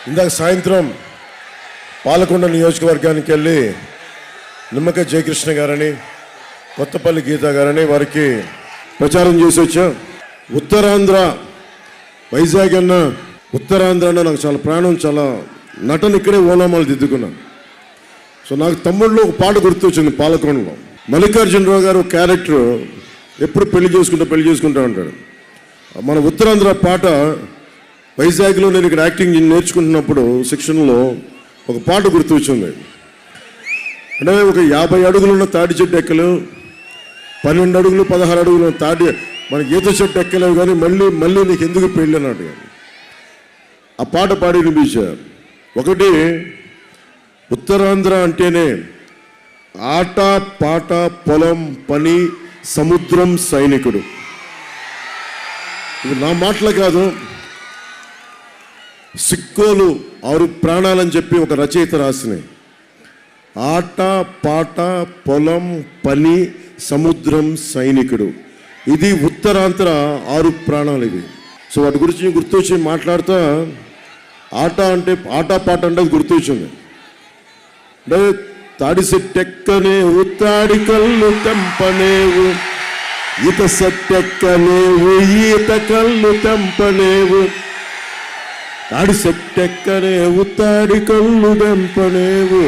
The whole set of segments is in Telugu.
ఇందాక సాయంత్రం పాలకొండ నియోజకవర్గానికి వెళ్ళి నిమ్మక జయకృష్ణ గారని కొత్తపల్లి గీత గారని వారికి ప్రచారం చేసి వచ్చాం. ఉత్తరాంధ్ర వైజాగ్ అన్న ఉత్తరాంధ్ర అన్న నాకు చాలా ప్రాణం, చాలా నటన ఇక్కడే ఓనామాలు దిద్దుకున్నాను. సో నాకు తమ్ముళ్ళు ఒక పాట గుర్తొచ్చింది. పాలకొండలో మల్లికార్జునరావు గారు క్యారెక్టర్ ఎప్పుడు పెళ్లి చేసుకుంటూ ఉంటాడు. మన ఉత్తరాంధ్ర పాట వైజాగ్లో నేను ఇక్కడ యాక్టింగ్ నేర్చుకుంటున్నప్పుడు శిక్షణలో ఒక పాట గుర్తొచ్చింది. అంటే ఒక 50 అడుగులున్న తాటి చెట్టు ఎక్కలేవు, 12 అడుగులు 16 అడుగులు తాటి మన ఈత చెట్టు ఎక్కలేవు, కానీ మళ్ళీ నీకు ఎందుకు పెళ్ళి అన్నాడు. ఆ పాట పాడి వినిపించారు. ఒకటి, ఉత్తరాంధ్ర అంటేనే ఆట పాట పొలం పని సముద్రం సైనికుడు. ఇది నా మాటలు కాదు, సిక్కోలు 6 ప్రాణాలని చెప్పి ఒక రచయిత రాసినాయి. ఆట పాట పొలం పని సముద్రం సైనికుడు, ఇది ఉత్తరాంధ్ర 6 ప్రాణాలు ఇవి. సో వాటి గురించి గుర్తొచ్చి మాట్లాడుతా, ఆట అంటే ఆట పాట అంటే అది గుర్తొచ్చింది. అంటే తాడి సెట్టెక్కనేవు తాడి కళ్ళు తెంపనేవు, ఈత సెట్టెక్కనేవు ఈత కళ్ళు తెంపనేవు, తాడి సెట్టెక్కనేవు తాడి కళ్ళు తెంపనేవు,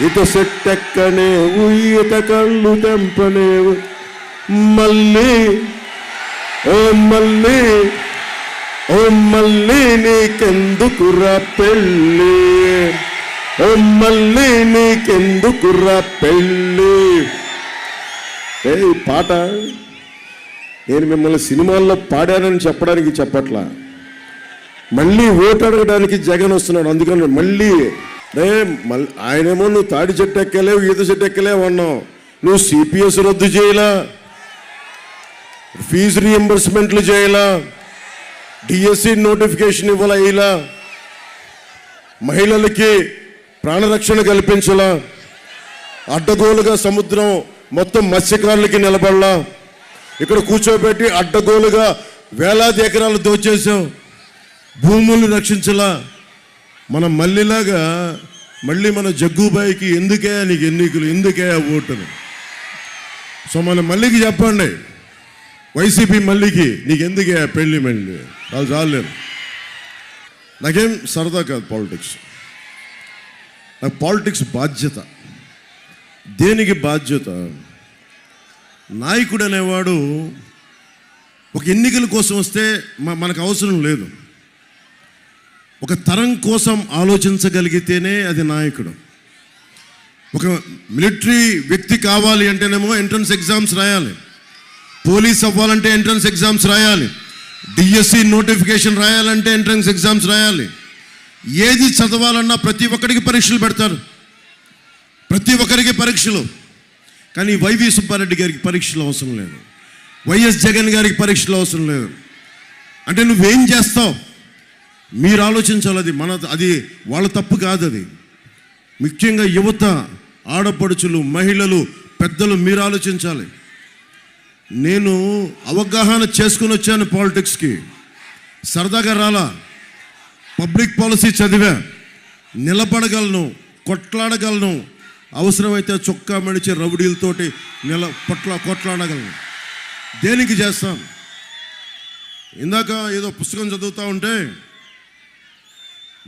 ఈత సెట్టెక్కనేవు ఈత కళ్ళు తెంపనేవు, మళ్ళీ ఓ మళ్ళీ ఓ మళ్ళీ నీకెందుకురా పెళ్ళి, ఓ మళ్ళీ నీకెందుకురా పెళ్ళి. ఏ పాట నేను మిమ్మల్ని సినిమాల్లో పాడానని చెప్పడానికి చెప్పట్లా, మళ్ళీ ఓటు అడగడానికి జగన్ వస్తున్నాడు. అందుకని మళ్ళీ ఆయనేమో నువ్వు తాడి చెట్టు ఎక్కలేవు ఈత చెట్టు ఎక్కలేవు అన్నావు, నువ్వు సిపిఎస్ రద్దు చేయలా, ఫీజు రీఎంబర్స్మెంట్లు చేయలా, డిఎస్సి నోటిఫికేషన్ ఇవ్వాల ఇలా, మహిళలకి ప్రాణరక్షణ కల్పించలా, అడ్డగోలుగా సముద్రం మొత్తం మత్స్యకారులకి నిలబడలా, ఇక్కడ కూర్చోబెట్టి అడ్డగోలుగా వేలాది ఎకరాలు దోచేసాం, భూములు రక్షించలా. మన మళ్ళీలాగా మళ్ళీ మన జగ్గుబాయికి ఎందుకే నీకు ఎన్నికలు, ఎందుకే ఓటును. సో మన మళ్ళీకి చెప్పండి, వైసీపీ మళ్ళీకి నీకు ఎందుకే పెళ్ళి మళ్ళీ వాళ్ళు చాలేదు. నాకేం సరదా కాదు పాలిటిక్స్, నాకు పాలిటిక్స్ బాధ్యత. దేనికి బాధ్యత? నాయకుడు అనేవాడు ఒక ఎన్నికల కోసం వస్తే మనకు అవసరం లేదు, ఒక తరం కోసం ఆలోచించగలిగితేనే అది నాయకుడు. ఒక మిలిటరీ వ్యక్తి కావాలి అంటేనేమో ఎంట్రన్స్ ఎగ్జామ్స్ రాయాలి, పోలీస్ అవ్వాలంటే ఎంట్రన్స్ ఎగ్జామ్స్ రాయాలి, డిఎస్సి నోటిఫికేషన్ రాయాలంటే ఎంట్రన్స్ ఎగ్జామ్స్ రాయాలి. ఏది చదవాలన్నా ప్రతి ఒక్కరికి పరీక్షలు పెడతారు, ప్రతి ఒక్కరికి పరీక్షలు. కానీ వైవి సుబ్బారెడ్డి గారికి పరీక్షలు అవసరం లేదు, వైఎస్ జగన్ గారికి పరీక్షలు అవసరం లేదు. అంటే నువ్వేం చేస్తావు మీరు ఆలోచించాలి. అది వాళ్ళ తప్పు కాదు. అది ముఖ్యంగా యువత, ఆడపడుచులు, మహిళలు, పెద్దలు మీరు ఆలోచించాలి. నేను అవగాహన చేసుకుని వచ్చాను పాలిటిక్స్కి, సరదాగా రాలా. పబ్లిక్ పాలసీ చదివా, నిలబడగలను, కొట్లాడగలను, అవసరమైతే చొక్కా మడిచే రౌడీలతోటి కొట్లాడగలను. దేనికి చేస్తాం? ఇందాక ఏదో పుస్తకం చదువుతూ ఉంటే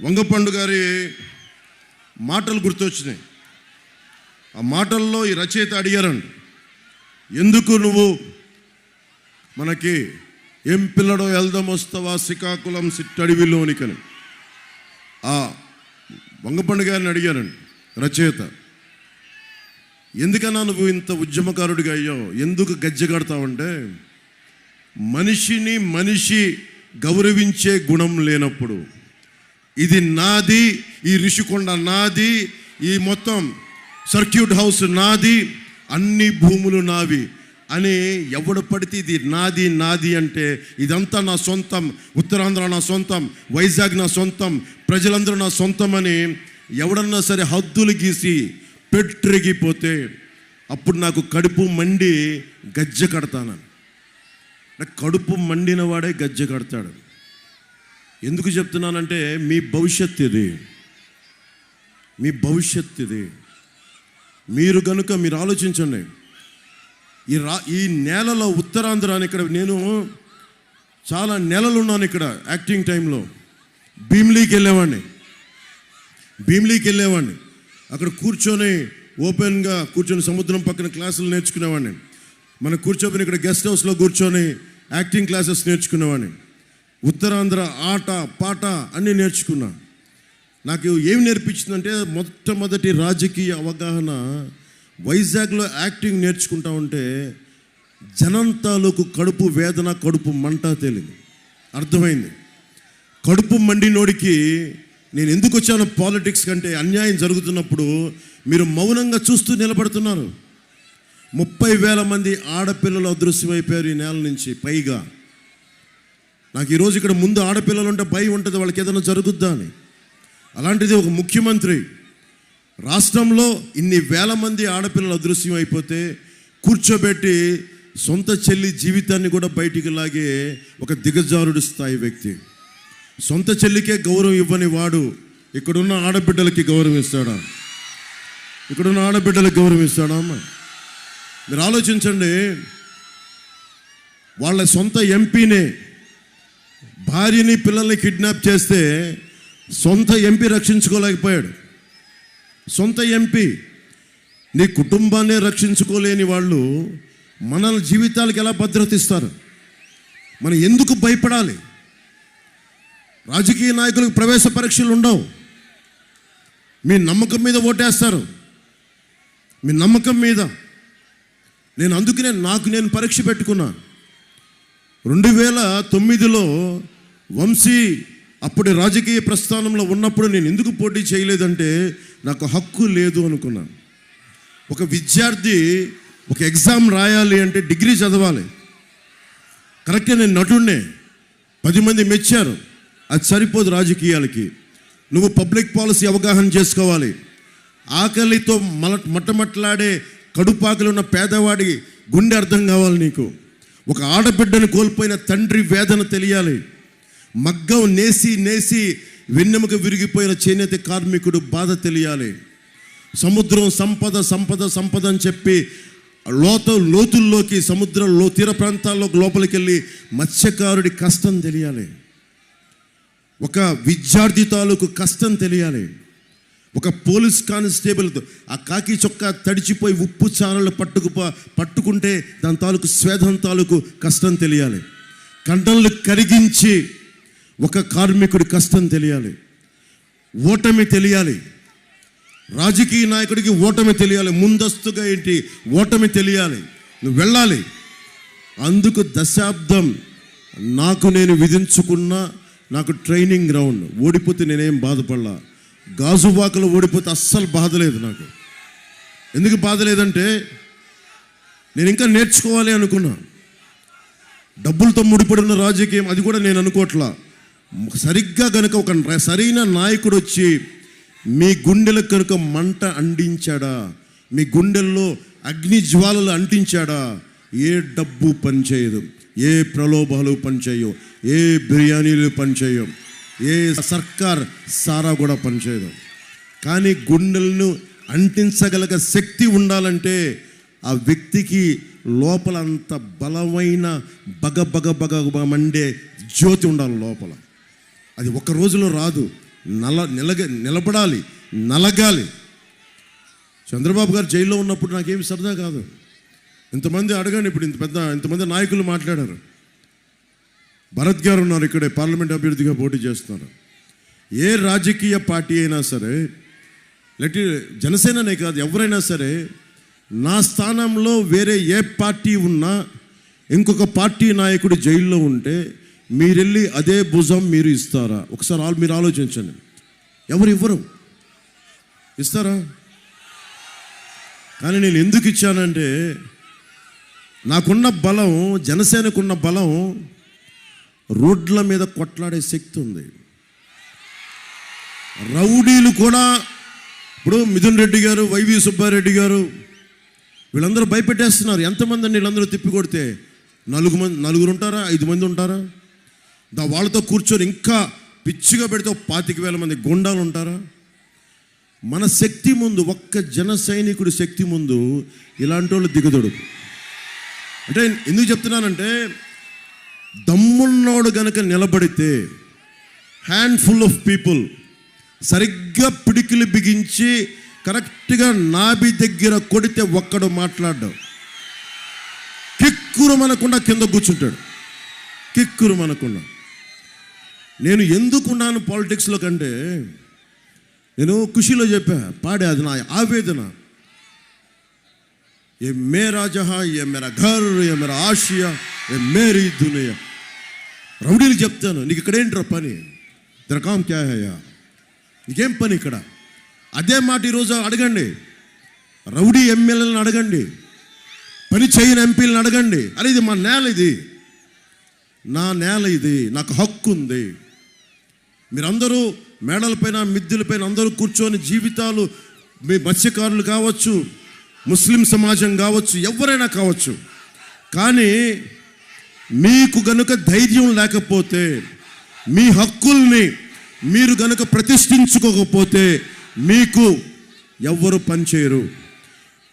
వంగపండు గారి మాటలు గుర్తొచ్చినాయి. ఆ మాటల్లో ఈ రచయిత అడిగారండి, ఎందుకు నువ్వు మనకి ఏం పిల్లడో వెళ్దామొస్తావా శ్రీకాకుళం సిట్టడివిలోనికని ఆ వంగపండు గారిని అడిగారండి రచయిత. ఎందుకన్నా నువ్వు ఇంత ఉద్యమకారుడిగా అయ్యావు, ఎందుకు గజ్జె కడతావంటే, మనిషిని మనిషి గౌరవించే గుణం లేనప్పుడు, ఇది నాది, ఈ ఋషికొండ నాది, ఈ మొత్తం సర్క్యూట్ హౌస్ నాది, అన్ని భూములు నావి అని ఎవడు పడితే ఇది నాది నాది అంటే ఇదంతా నా సొంతం, ఉత్తరాంధ్ర నా సొంతం, వైజాగ్ నా సొంతం, ప్రజలందరూ నా సొంతం అని ఎవడన్నా సరే హద్దులు గీసి పెట్రెగిపోతే అప్పుడు నాకు కడుపు మండి గజ్జె కడతానని. కడుపు మండిన వాడే గజ్జె కడతాడు. ఎందుకు చెప్తున్నానంటే మీ భవిష్యత్తు ఇది, మీ భవిష్యత్తు ఇది. మీరు కనుక మీరు ఆలోచించండి. ఈ నేలలో ఉత్తరాంధ్రాన్ని, ఇక్కడ నేను చాలా నెలలు ఉన్నాను ఇక్కడ యాక్టింగ్ టైంలో. భీమిలీకి వెళ్ళేవాడిని. అక్కడ కూర్చొని ఓపెన్గా కూర్చొని సముద్రం పక్కన క్లాసులు నేర్చుకునేవాడిని. మనం కూర్చోని ఇక్కడ గెస్ట్ హౌస్లో కూర్చొని యాక్టింగ్ క్లాసెస్ నేర్చుకునేవాడిని. ఉత్తరాంధ్ర ఆట పాట అన్నీ నేర్చుకున్నా. నాకు ఏం నేర్పించిందంటే మొట్టమొదటి రాజకీయ అవగాహన వైజాగ్లో యాక్టింగ్ నేర్చుకుంటా ఉంటే జనం తాలూకు కడుపు వేదన, కడుపు మంట తేలింది, అర్థమైంది. కడుపు మండినోడికి నేను ఎందుకు వచ్చాను పాలిటిక్స్ కంటే, అన్యాయం జరుగుతున్నప్పుడు మీరు మౌనంగా చూస్తూ నిలబడుతున్నారు. 30,000 మంది ఆడపిల్లలు అదృశ్యమైపోయారు ఈ నేల నుంచి పైగా. నాకు ఈరోజు ఇక్కడ ముందు ఆడపిల్లలు ఉంటే భయం ఉంటుంది, వాళ్ళకి ఏదైనా జరుగుద్దా అని. అలాంటిది ఒక ముఖ్యమంత్రి రాష్ట్రంలో ఇన్ని వేల మంది ఆడపిల్లలు అదృశ్యం అయిపోతే కూర్చోబెట్టి సొంత చెల్లి జీవితాన్ని కూడా బయటికి లాగే ఒక దిగజారుడు స్థాయి వ్యక్తి. సొంత చెల్లికే గౌరవం ఇవ్వని వాడు ఇక్కడున్న ఆడబిడ్డలకి గౌరవం ఇస్తాడా? ఇక్కడున్న ఆడబిడ్డలకు గౌరవం ఇస్తాడా అమ్మ? మీరు ఆలోచించండి. వాళ్ళ సొంత ఎంపీనే, భార్యని పిల్లల్ని కిడ్నాప్ చేస్తే సొంత ఎంపీ రక్షించుకోలేకపోయాడు. సొంత ఎంపీ, నీ కుటుంబాన్ని రక్షించుకోలేని వాళ్ళు మన జీవితాలకు ఎలా భద్రత ఇస్తారు? మనం ఎందుకు భయపడాలి? రాజకీయ నాయకులకు ప్రవేశ పరీక్షలు ఉండవు. మీ నమ్మకం మీద ఓటేస్తారు, మీ నమ్మకం మీద. నేను అందుకనే నేను పరీక్ష పెట్టుకున్నా. 2009లో వంశీ అప్పటి రాజకీయ ప్రస్థానంలో ఉన్నప్పుడు నేను ఎందుకు పోటీ చేయలేదంటే నాకు హక్కు లేదు అనుకున్నాను. ఒక విద్యార్థి ఒక ఎగ్జామ్ రాయాలి అంటే డిగ్రీ చదవాలి. కరెక్టే, నేను నటుడినే, 10 మంది మెచ్చారు, అది సరిపోదు రాజకీయాలకి. నువ్వు పబ్లిక్ పాలసీ అవగాహన చేసుకోవాలి. ఆకలితో మట్టమట్లాడే కడుపాకలు ఉన్న పేదవాడి గుండె అర్థం కావాలి నీకు. ఒక ఆడబిడ్డను కోల్పోయిన తండ్రి వేదన తెలియాలి. మగ్గం నేసి వెన్నెముక విరిగిపోయిన చేనేత కార్మికుడు బాధ తెలియాలి. సముద్రం సంపద అని చెప్పి లోతుల్లోకి సముద్రంలో తీర ప్రాంతాల్లో లోపలికి వెళ్ళి మత్స్యకారుడి కష్టం తెలియాలి. ఒక విద్యార్థి తాలూకు కష్టం తెలియాలి. ఒక పోలీస్ కానిస్టేబుల్ ఆ కాకి చొక్కా తడిచిపోయి ఉప్పు చారలు పట్టుకుంటే దాని తాలూకు స్వేదం తాలూకు కష్టం తెలియాలి. కండలు కరిగించి ఒక కార్మికుడి కష్టం తెలియాలి. ఓటమి తెలియాలి. రాజకీయ నాయకుడికి ఓటమి తెలియాలి. ముందస్తుగా ఏంటి ఓటమి తెలియాలి. నువ్వు వెళ్ళాలి. అందుకు దశాబ్దం నేను విధించుకున్న నాకు ట్రైనింగ్ గ్రౌండ్. ఓడిపోతే నేనేం బాధపడలా. గాజువాకలో ఓడిపోతే అస్సలు బాధ లేదు నాకు. ఎందుకు బాధ లేదంటే నేను ఇంకా నేర్చుకోవాలి అనుకున్నా. డబ్బులతో ముడిపడిన రాజకీయం అది కూడా నేను అనుకోవట్లా. సరిగ్గా కనుక ఒక సరైన నాయకుడు వచ్చి మీ గుండెలకు కనుక మంట అంటించాడా, మీ గుండెల్లో అగ్ని జ్వాలలు అంటించాడా, ఏ డబ్బు పనిచేయదు, ఏ ప్రలోభాలు పనిచేయవు, ఏ బిర్యానీలు పనిచేయవు, ఏ సర్కార్ సారా కూడా పనిచేయదు. కానీ గుండెలను అంటించగలిగే శక్తి ఉండాలంటే ఆ వ్యక్తికి లోపల అంత బలమైన బగ మండే జ్యోతి ఉండాలి లోపల. అది ఒక రోజులో రాదు. నిలబడాలి, నలగాలి. చంద్రబాబు గారు జైల్లో ఉన్నప్పుడు నాకేమి సరదా కాదు. ఇంతమంది అడగండి, ఇప్పుడు ఇంతమంది నాయకులు మాట్లాడారు. భరత్ గారు ఉన్నారు ఇక్కడే, పార్లమెంట్ అభ్యర్థిగా పోటీ చేస్తున్నారు. ఏ రాజకీయ పార్టీ అయినా సరే, జనసేననే కాదు, ఎవరైనా సరే, నా స్థానంలో వేరే ఏ పార్టీ ఉన్నా ఇంకొక పార్టీ నాయకుడు జైల్లో ఉంటే మీరెళ్ళి అదే భుజం మీరు ఇస్తారా? ఒకసారి మీరు ఆలోచించండి. ఎవరు ఇవ్వరు, ఇస్తారా? కానీ నేను ఎందుకు ఇచ్చానంటే నాకున్న బలం, జనసేనకున్న బలం, రోడ్ల మీద కొట్లాడే శక్తి ఉంది. రౌడీలు కూడా ఇప్పుడు మిథున్ రెడ్డి గారు, వైవి సుబ్బారెడ్డి గారు వీళ్ళందరూ భయపెట్టేస్తున్నారు. ఎంతమంది అండి వీళ్ళందరూ తిప్పి కొడితే? 4 ఉంటారా, 5 మంది ఉంటారా? వాళ్ళతో కూర్చొని ఇంకా పిచ్చిగా పెడితే 25,000 మంది గుండాలు ఉంటారా? మన శక్తి ముందు, ఒక్క జన సైనికుడి శక్తి ముందు ఇలాంటి వాళ్ళు దిగదొడు. అంటే ఎందుకు చెప్తున్నానంటే, దమ్మున్నోడు గనక నిలబడితే హ్యాండ్ఫుల్ ఆఫ్ పీపుల్ సరిగ్గా పిడికిలు బిగించి కరెక్ట్గా నాభి దగ్గర కొడితే ఒక్కడు మాట్లాడ్డాం, కిక్కురు మనకుండా కింద కూర్చుంటాడు. కిక్కురు మనకుండా. నేను ఎందుకున్నాను పాలిటిక్స్లో కంటే, నేను ఖుషీలో చెప్పా, పాడే, అది నా ఆవేదన. ఏ మేరా జహా, ఏ మేరా ఘర్, ఏ మేరా ఆసియా, ఏ మేరీ దునియా. రౌడీలు చెప్తాను, నీకు ఇక్కడేంట్రా పని, దరకాం క్యా హయ్యా, నీకేం పని ఇక్కడ? అదే మాట ఈరోజు అడగండి, రౌడీ ఎమ్మెల్యేలను అడగండి, పని చేయని ఎంపీలను అడగండి. అరే ఇది మా నేల, ఇది నా నేల, ఇది నాకు హక్కు ఉంది. మీరందరూ మేడలపైన, మిద్దెలపైన అందరూ కూర్చొని జీవితాలు, మీ మత్స్యకారులు కావచ్చు, ముస్లిం సమాజం కావచ్చు, ఎవరైనా కావచ్చు, కానీ మీకు గనుక ధైర్యం లేకపోతే, మీ హక్కుల్ని మీరు గనుక ప్రతిష్ఠించుకోకపోతే మీకు ఎవ్వరు పనిచేయరు.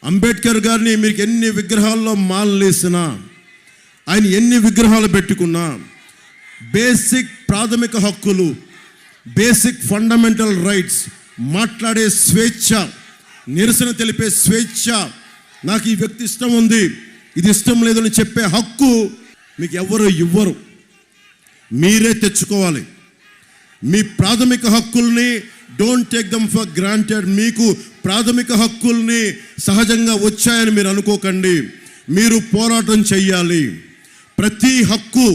అంబేద్కర్ గారిని మీకు ఎన్ని విగ్రహాల్లో మాలలేసినా, ఆయన ఎన్ని విగ్రహాలు పెట్టుకున్నా, బేసిక్ ప్రాథమిక హక్కులు, బేసిక్ ఫండమెంటల్ రైట్స్, మాట్లాడే స్వేచ్ఛ, నిరసన తెలిపే స్వేచ్ఛ, నాకు ఈ వ్యక్తి ఇష్టం ఉంది, ఇది ఇష్టం లేదని చెప్పే హక్కు మీకు ఎవరు ఇవ్వరు. మీరే తెచ్చుకోవాలి. మీ ప్రాథమిక హక్కుల్ని don't take them for granted. మీకు ప్రాథమిక హక్కుల్ని సహజంగా వచ్చాయని మీరు అనుకోకండి. మీరు పోరాటం చెయ్యాలి. ప్రతి హక్కు,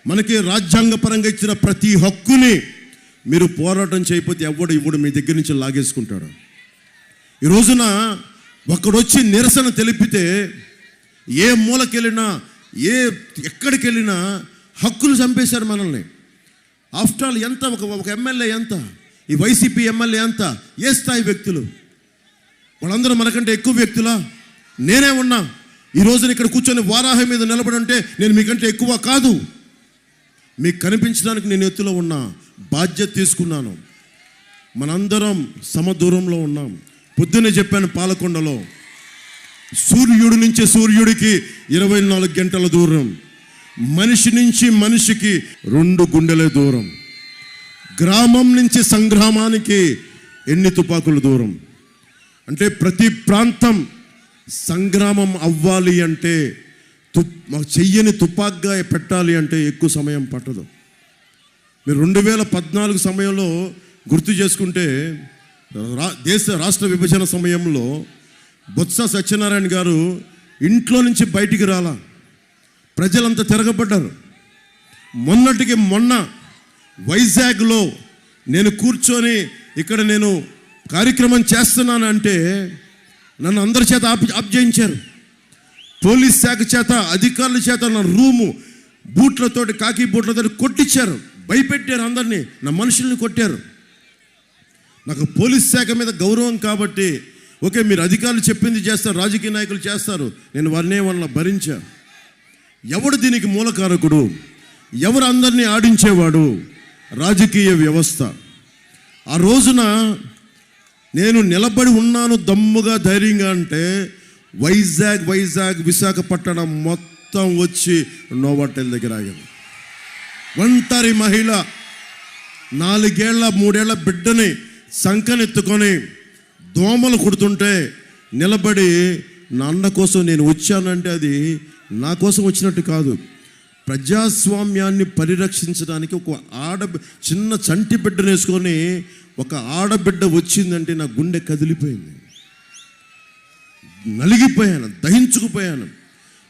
మనకి రాజ్యాంగపరంగా ఇచ్చిన ప్రతి హక్కుని మీరు పోరాటం చేయకపోతే ఇవ్వడు మీ దగ్గర నుంచి లాగేసుకుంటాడు. ఈ రోజున ఒకడొచ్చి నిరసన తెలిపితే ఏ మూలకెళ్ళినా, ఎక్కడికి వెళ్ళినా హక్కులు చంపేశారు మనల్ని. ఆఫ్టర్ ఆల్ ఎంత, ఒక ఎమ్మెల్యే ఎంత, ఈ వైసీపీ ఎమ్మెల్యే ఎంత, ఏ స్థాయి వ్యక్తులు వాళ్ళందరూ మనకంటే ఎక్కువ వ్యక్తులా? నేనే ఉన్నా ఈ రోజున ఇక్కడ కూర్చొని వారాహి మీద నిలబడంటే నేను మీకంటే ఎక్కువ కాదు. మీకు కనిపించడానికి నేను ఎత్తులో ఉన్నా, బాధ్యత తీసుకున్నాను. మనందరం సమదూరంలో ఉన్నాం. పొద్దున్నే చెప్పాను, పాలకొండలో సూర్యుడి నుంచి సూర్యుడికి 24 గంటల దూరం, మనిషి నుంచి మనిషికి 2 గుండెల దూరం, గ్రామం నుంచి సంగ్రామానికి ఎన్ని తుపాకుల దూరం. అంటే ప్రతి ప్రాంతం సంగ్రామం అవ్వాలి అంటే, చెయ్యని తుపాగ్గా పెట్టాలి అంటే ఎక్కువ సమయం పట్టదు. మీరు 2014 సమయంలో గుర్తు చేసుకుంటే, రాష్ట్ర విభజన సమయంలో బొత్స సత్యనారాయణ గారు ఇంట్లో నుంచి బయటికి రాలా, ప్రజలంతా తిరగబడ్డారు. మొన్నటికి మొన్న వైజాగ్లో నేను కూర్చొని ఇక్కడ నేను కార్యక్రమం చేస్తున్నాను అంటే నన్ను అందరి చేత ఆబ్జయించారు. పోలీస్ శాఖ చేత, అధికారుల చేత నా రూము బూట్లతోటి, కాకి బూట్లతోటి కొట్టించారు, భయపెట్టారు అందరినీ, నా మనుషుల్ని కొట్టారు. నాకు పోలీస్ శాఖ మీద గౌరవం కాబట్టి, ఓకే మీరు అధికారులు చెప్పింది చేస్తారు, రాజకీయ నాయకులు చేస్తారు, నేను వారిని ఏమన్నా భరించా. ఎవడు దీనికి మూలకారకుడు? ఎవరు అందరినీ ఆడించేవాడు? రాజకీయ వ్యవస్థ. ఆ రోజున నేను నిలబడి ఉన్నాను దమ్ముగా, ధైర్యంగా అంటే వైజాగ్ విశాఖపట్నం మొత్తం వచ్చి నోవాటెల్ దగ్గర ఆగింది. ఒంటరి మహిళ 4 ఏళ్ల 3 ఏళ్ల బిడ్డని సంకనెత్తుకొని దోమలు కుడుతుంటే నిలబడి, నా అన్న కోసం నేను వచ్చానంటే అది నా కోసం వచ్చినట్టు కాదు. ప్రజాస్వామ్యాన్ని పరిరక్షించడానికి ఒక చిన్న చంటి బిడ్డను వేసుకొని ఒక ఆడబిడ్డ వచ్చిందంటే నా గుండె కదిలిపోయింది, నలిగిపోయాను, దహించుకుపోయాను.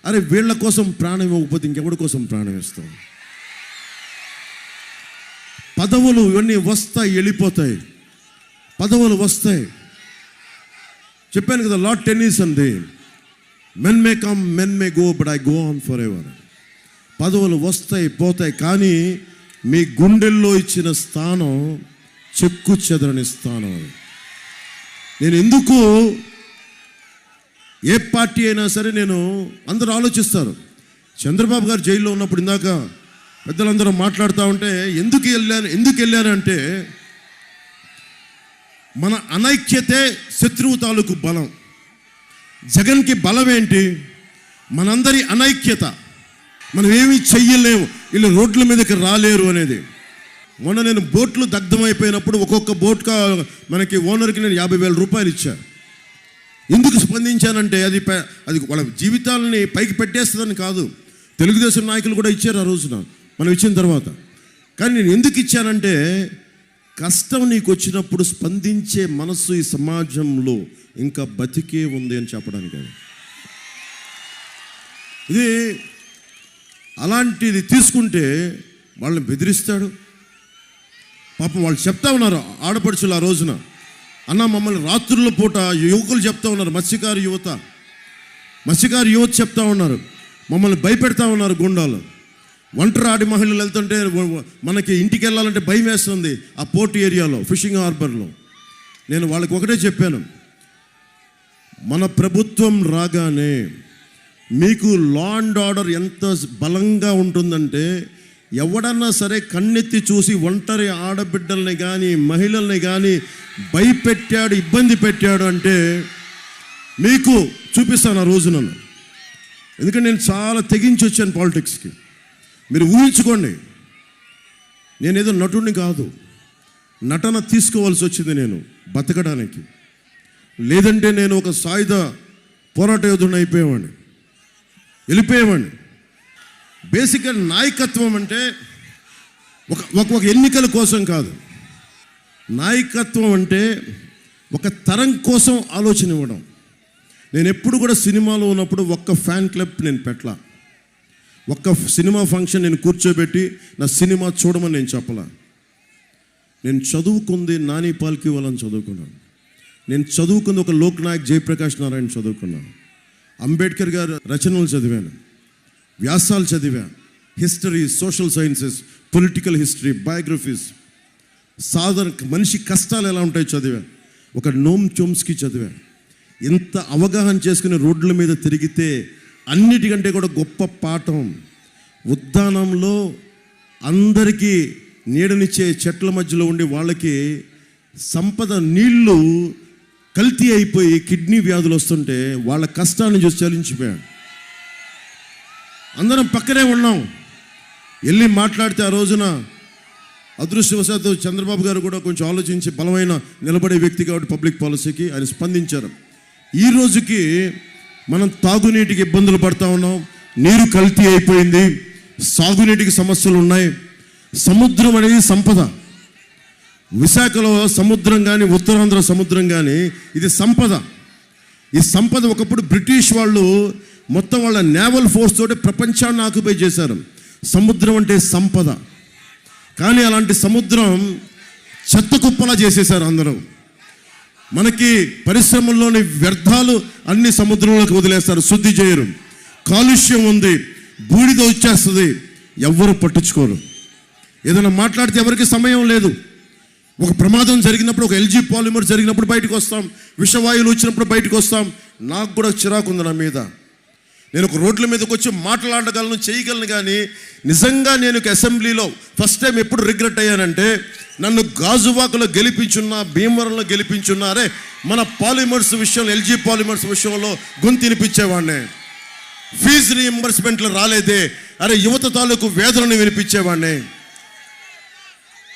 అరే వీళ్ళ కోసం ప్రాణం ఇవ్వకపోతే ఇంకెవరి కోసం ప్రాణం ఇస్తాం? పదవులు ఇవన్నీ వస్తాయి, వెళ్ళిపోతాయి, పదవులు వస్తాయి. చెప్పాను కదా, లార్డ్ టెన్నిస్ అంది, men may come men may go but I go on for ever. పదవులు వస్తాయి, పోతాయి, కానీ మీ గుండెల్లో ఇచ్చిన స్థానం చెక్కు చెదరని స్థానం. నేను ఎందుకు, ఏ పార్టీ అయినా సరే, నేను అందరూ ఆలోచిస్తారు, చంద్రబాబు గారు జైల్లో ఉన్నప్పుడు ఇందాక పెద్దలందరూ మాట్లాడుతూ ఉంటే ఎందుకు వెళ్ళానంటే మన అనైక్యతే శత్రువు తాలూకు బలం. జగన్కి బలం ఏంటి? మనందరి అనైక్యత. మనం ఏమీ చెయ్యలేము, వీళ్ళు రోడ్ల మీదకి రాలేరు అనేది. మొన్న నేను బోట్లు దగ్ధమైపోయినప్పుడు ఒక్కొక్క బోట్గా మనకి ఓనర్కి నేను 50,000 రూపాయలు ఇచ్చాను. ఎందుకు స్పందించానంటే అది వాళ్ళ జీవితాలని పైకి పెట్టేస్తుందని కాదు. తెలుగుదేశం నాయకులు కూడా ఇచ్చారు ఆ రోజున మనం ఇచ్చిన తర్వాత. కానీ నేను ఎందుకు ఇచ్చానంటే కష్టం నీకు వచ్చినప్పుడు స్పందించే మనస్సు ఈ సమాజంలో ఇంకా బతికే ఉంది అని చెప్పడానికి. ఇది అలాంటిది తీసుకుంటే వాళ్ళని బెదిరిస్తాడు. పాపం వాళ్ళు చెప్తా ఉన్నారు ఆడపడుచులు ఆ రోజున, అన్న మమ్మల్ని రాత్రుల పూట యువకులు చెప్తా ఉన్నారు, మత్స్యకారు యువత చెప్తా ఉన్నారు, మమ్మల్ని భయపెడతా ఉన్నారు గుండాలు. ఒంటరి ఆడి మహిళలు వెళ్తుంటే మనకి ఇంటికి వెళ్ళాలంటే భయం వేస్తుంది ఆ పోర్ట్ ఏరియాలో, ఫిషింగ్ హార్బర్లో. నేను వాళ్ళకి ఒకటే చెప్పాను, మన ప్రభుత్వం రాగానే మీకు లా అండ్ ఆర్డర్ ఎంత బలంగా ఉంటుందంటే ఎవడన్నా సరే కన్నెత్తి చూసి ఒంటరి ఆడబిడ్డల్ని కానీ మహిళల్ని కానీ భయపెట్టాడు, ఇబ్బంది పెట్టాడు అంటే మీకు చూపిస్తాను ఆ రోజున. ఎందుకంటే నేను చాలా తెగించి వచ్చాను పాలిటిక్స్కి. మీరు ఊహించుకోండి, నేనేదో నటుడిని కాదు, నటన తీసుకోవాల్సి వచ్చింది నేను బతకడానికి. లేదంటే నేను ఒక సాయుధ పోరాట యోధుడిని వెళ్ళిపోయేవాడిని. బేసిక్గా నాయకత్వం అంటే ఒక ఎన్నికల కోసం కాదు. నాయకత్వం అంటే ఒక తరం కోసం ఆలోచన ఇవ్వడం. నేను ఎప్పుడు కూడా సినిమాలో ఉన్నప్పుడు ఒక్క ఫ్యాన్ క్లబ్ నేను పెట్టలా, ఒక్క సినిమా ఫంక్షన్ నేను కూర్చోబెట్టి నా సినిమా చూడమని నేను చెప్పలా. నేను చదువుకుంది నాని పాల్కి వాళ్ళని చదువుకున్నాను. నేను చదువుకుంది ఒక లోక్నాయక్ జయప్రకాష్ నారాయణ చదువుకున్నాను. అంబేద్కర్ గారు రచనలు చదివాను, వ్యాసాలు చదివా, history, social sciences, political history, biographies, సాధారణ మనిషి కష్టాలు ఎలా ఉంటాయో చదివా, ఒక నోమ్ చోమ్స్కీ చదివా. ఇంత అవగాహన చేసుకుని రోడ్ల మీద తిరిగితే అన్నిటికంటే కూడా గొప్ప పాఠం, ఉద్యానంలో అందరికీ నీడనిచ్చే చెట్ల మధ్యలో ఉండి వాళ్ళకి సంపద నీళ్లు కల్తీ అయిపోయి కిడ్నీ వ్యాధులు వస్తుంటే వాళ్ళ కష్టాన్ని చూసి చలించిపోయాడు. అందరం పక్కనే ఉన్నాం, వెళ్ళి మాట్లాడితే ఆ రోజున అదృష్టవశాత్తు చంద్రబాబు గారు కూడా కొంచెం ఆలోచించి బలమైన నిలబడే వ్యక్తి కాబట్టి పబ్లిక్ పాలసీకి ఆయన స్పందించారు. ఈ రోజుకి మనం తాగునీటికి ఇబ్బందులు పడతా ఉన్నాం, నీరు కల్తీ అయిపోయింది, సాగునీటికి సమస్యలు ఉన్నాయి. సముద్రం అనేది సంపద. విశాఖలో సముద్రం కానీ ఉత్తరాంధ్ర సముద్రం కానీ ఇది సంపద. ఈ సంపద ఒకప్పుడు బ్రిటిష్ వాళ్ళు మొత్తం వాళ్ళ నేవల్ ఫోర్స్ తోటి ప్రపంచాన్ని ఆక్యుపై చేశారు. సముద్రం అంటే సంపద. కానీ అలాంటి సముద్రం చెత్త కుప్పలా చేసేశారు అందరూ. మనకి పరిశ్రమల్లోని వ్యర్థాలు అన్ని సముద్రంలోకి వదిలేస్తారు, శుద్ధి చేయరు. కాలుష్యం ఉంది, బూడిద వచ్చేస్తుంది, ఎవ్వరు పట్టించుకోరు. ఏదైనా మాట్లాడితే ఎవరికి సమయం లేదు. ఒక ప్రమాదం జరిగినప్పుడు, ఒక ఎల్జీ పాలిమర్ జరిగినప్పుడు బయటకు వస్తాం, విషవాయువులు వచ్చినప్పుడు బయటకు వస్తాం. నాకు కూడా చిరాకు ఉంది నా మీద. నేను ఒక రోడ్ల మీదకి వచ్చి మాట్లాడగలను, చేయగలను. కానీ నిజంగా నేను అసెంబ్లీలో ఫస్ట్ టైం ఎప్పుడు రిగ్రెట్ అయ్యానంటే, నన్ను గాజువాకలో గెలిపించున్నా, భీమవరంలో గెలిపించున్నా, అరే మన పాలిమర్స్ విషయంలో, ఎల్జీ పాలిమర్స్ విషయంలో గొంతు వినిపించేవాడిని. ఫీజు రీఎంబర్స్మెంట్లు రాలేదే, అరే యువత తాలూకు వేదనని వినిపించేవాడిని.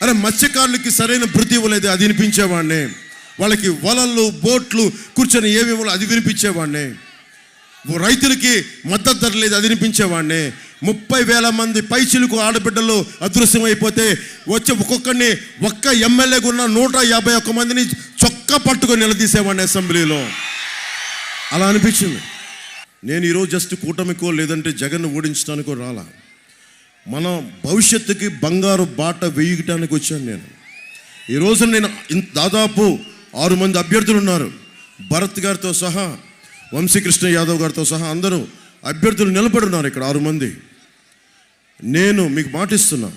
అరే మత్స్యకారులకి సరైన భృతి ఇవ్వలేదు, అది వినిపించేవాడిని. వాళ్ళకి వలలు, బోట్లు కూర్చొని ఏమి ఇవ్వాలి అది వినిపించేవాడిని. రైతులకి మద్దతు ధర లేదు, అది వినిపించేవాడిని. 30,000 మంది పైచిలకు ఆడబిడ్డలు అదృశ్యమైపోతే వచ్చి ఒక్కొక్కరిని ఒక్క ఎమ్మెల్యేగా ఉన్న 151 మందిని చొక్కా పట్టుకొని నిలదీసేవాడిని అసెంబ్లీలో. అలా అనిపించింది. నేను ఈరోజు జస్ట్ కూటమికో లేదంటే జగన్ను ఓడించడానికో రాలా, మన భవిష్యత్తుకి బంగారు బాట వేయటానికి వచ్చాను నేను. ఈరోజు నేను దాదాపు 6 మంది అభ్యర్థులు ఉన్నారు, భరత్ గారితో సహా, వంశీకృష్ణ యాదవ్ గారితో సహా అందరూ అభ్యర్థులు నిలబడి ఉన్నారు ఇక్కడ 6 మంది. నేను మీకు మాటిస్తున్నా,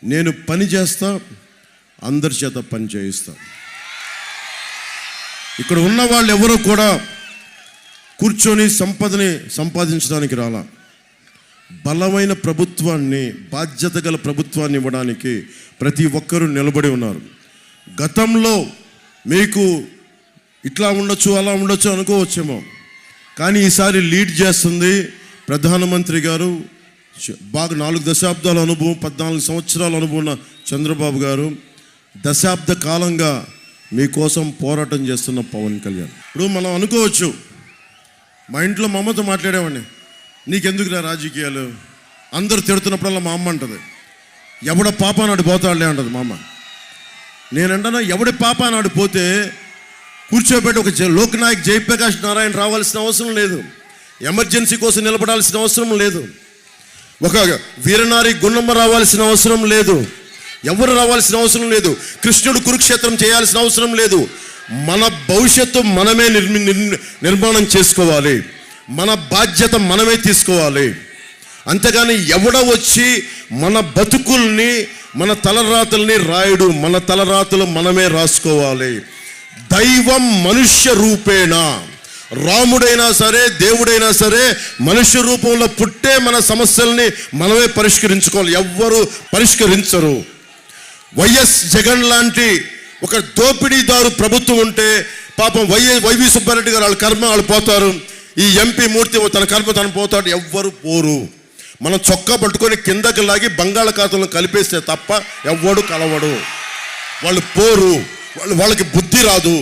నేను పని చేస్తా, అందరి చేత పని చేయిస్తా. ఇక్కడ ఉన్న వాళ్ళు ఎవరో కూడా కూర్చొని సంపదని సంపాదించడానికి రాలా. బలమైన ప్రభుత్వాన్ని, బాధ్యత గల ప్రభుత్వాన్ని ఇవ్వడానికి ప్రతి ఒక్కరూ నిలబడి ఉన్నారు. గతంలో మీకు ఇట్లా ఉండొచ్చు, అలా ఉండొచ్చు అనుకోవచ్చేమో, కానీ ఈసారి లీడ్ చేస్తుంది ప్రధానమంత్రి గారు. బాగా 4 దశాబ్దాల అనుభవం, 14 సంవత్సరాల అనుభవం ఉన్న చంద్రబాబు గారు, దశాబ్ద కాలంగా మీకోసం పోరాటం చేస్తున్న పవన్ కళ్యాణ్. ఇప్పుడు మనం అనుకోవచ్చు, మా ఇంట్లో మా అమ్మతో మాట్లాడేవాడిని, నీకెందుకురా రాజకీయాలు, అందరూ తిడుతున్నప్పుడల్లా మా అమ్మ అంటది, ఎవడ పాప నాడు పోతాడులే అంటది మా అమ్మ. నేనంటాను, ఎవడి పాప నాడు పోతే కూర్చోబెట్టి ఒక లోక్నాయక్ జయప్రకాష్ నారాయణ రావాల్సిన అవసరం లేదు, ఎమర్జెన్సీ కోసం నిలబడాల్సిన అవసరం లేదు, ఒక వీరనారి గున్నమ్మ రావాల్సిన అవసరం లేదు, ఎవరు రావాల్సిన అవసరం లేదు, కృష్ణుడు కురుక్షేత్రం చేయాల్సిన అవసరం లేదు. మన భవిష్యత్తు మనమే నిర్మాణం చేసుకోవాలి, మన బాధ్యత మనమే తీసుకోవాలి. అంతేగాని ఎవడ వచ్చి మన బతుకుల్ని, మన తలరాతల్ని రాయుడు, మన తలరాతలు మనమే రాసుకోవాలి. దైవం మనుష్య రూపేణ, రాముడైనా సరే దేవుడైనా సరే మనుష్య రూపంలో పుట్టే మన సమస్యల్ని మనమే పరిష్కరించుకోవాలి, ఎవ్వరూ పరిష్కరించరు. వైఎస్ జగన్ లాంటి ఒక దోపిడీదారు ప్రభుత్వం ఉంటే పాపం వైవి సుబ్బారెడ్డి గారు వాళ్ళ కర్మ వాళ్ళు పోతారు, ఈ ఎంపీ మూర్తి తన కర్మ తను పోతాడు, ఎవ్వరు పోరు. మనం చొక్కా పట్టుకొని కిందకి లాగి బంగాళాఖాతంలో కలిపేస్తే తప్ప ఎవ్వడు కలవడు, వాళ్ళు పోరు, వాళ్ళకి బుద్ధి రాదు.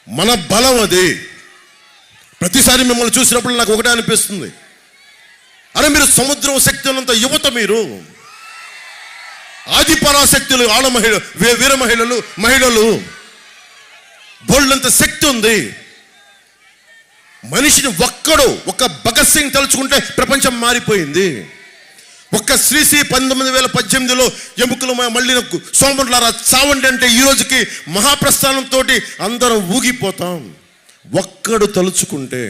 మన బలం అది. ప్రతిసారి మిమ్మల్ని చూసినప్పుడు నాకు ఒకటే అనిపిస్తుంది, అరే మీరు సముద్రం శక్తి ఉన్నంత యువత, మీరు ఆది పరాశక్తులు, వీర మహిళలు బోల్డంత శక్తి ఉంది. మనిషిని ఒక భగత్ సింగ్ తలుచుకుంటే ప్రపంచం మారిపోయింది. ఒక్క శ్రీశ్రీ 1918లో ఎముకలు మళ్ళీ సోమరులారా చావండి అంటే ఈ రోజుకి మహాప్రస్థానంతో అందరం ఊగిపోతాం. ఒక్కడు తలుచుకుంటే,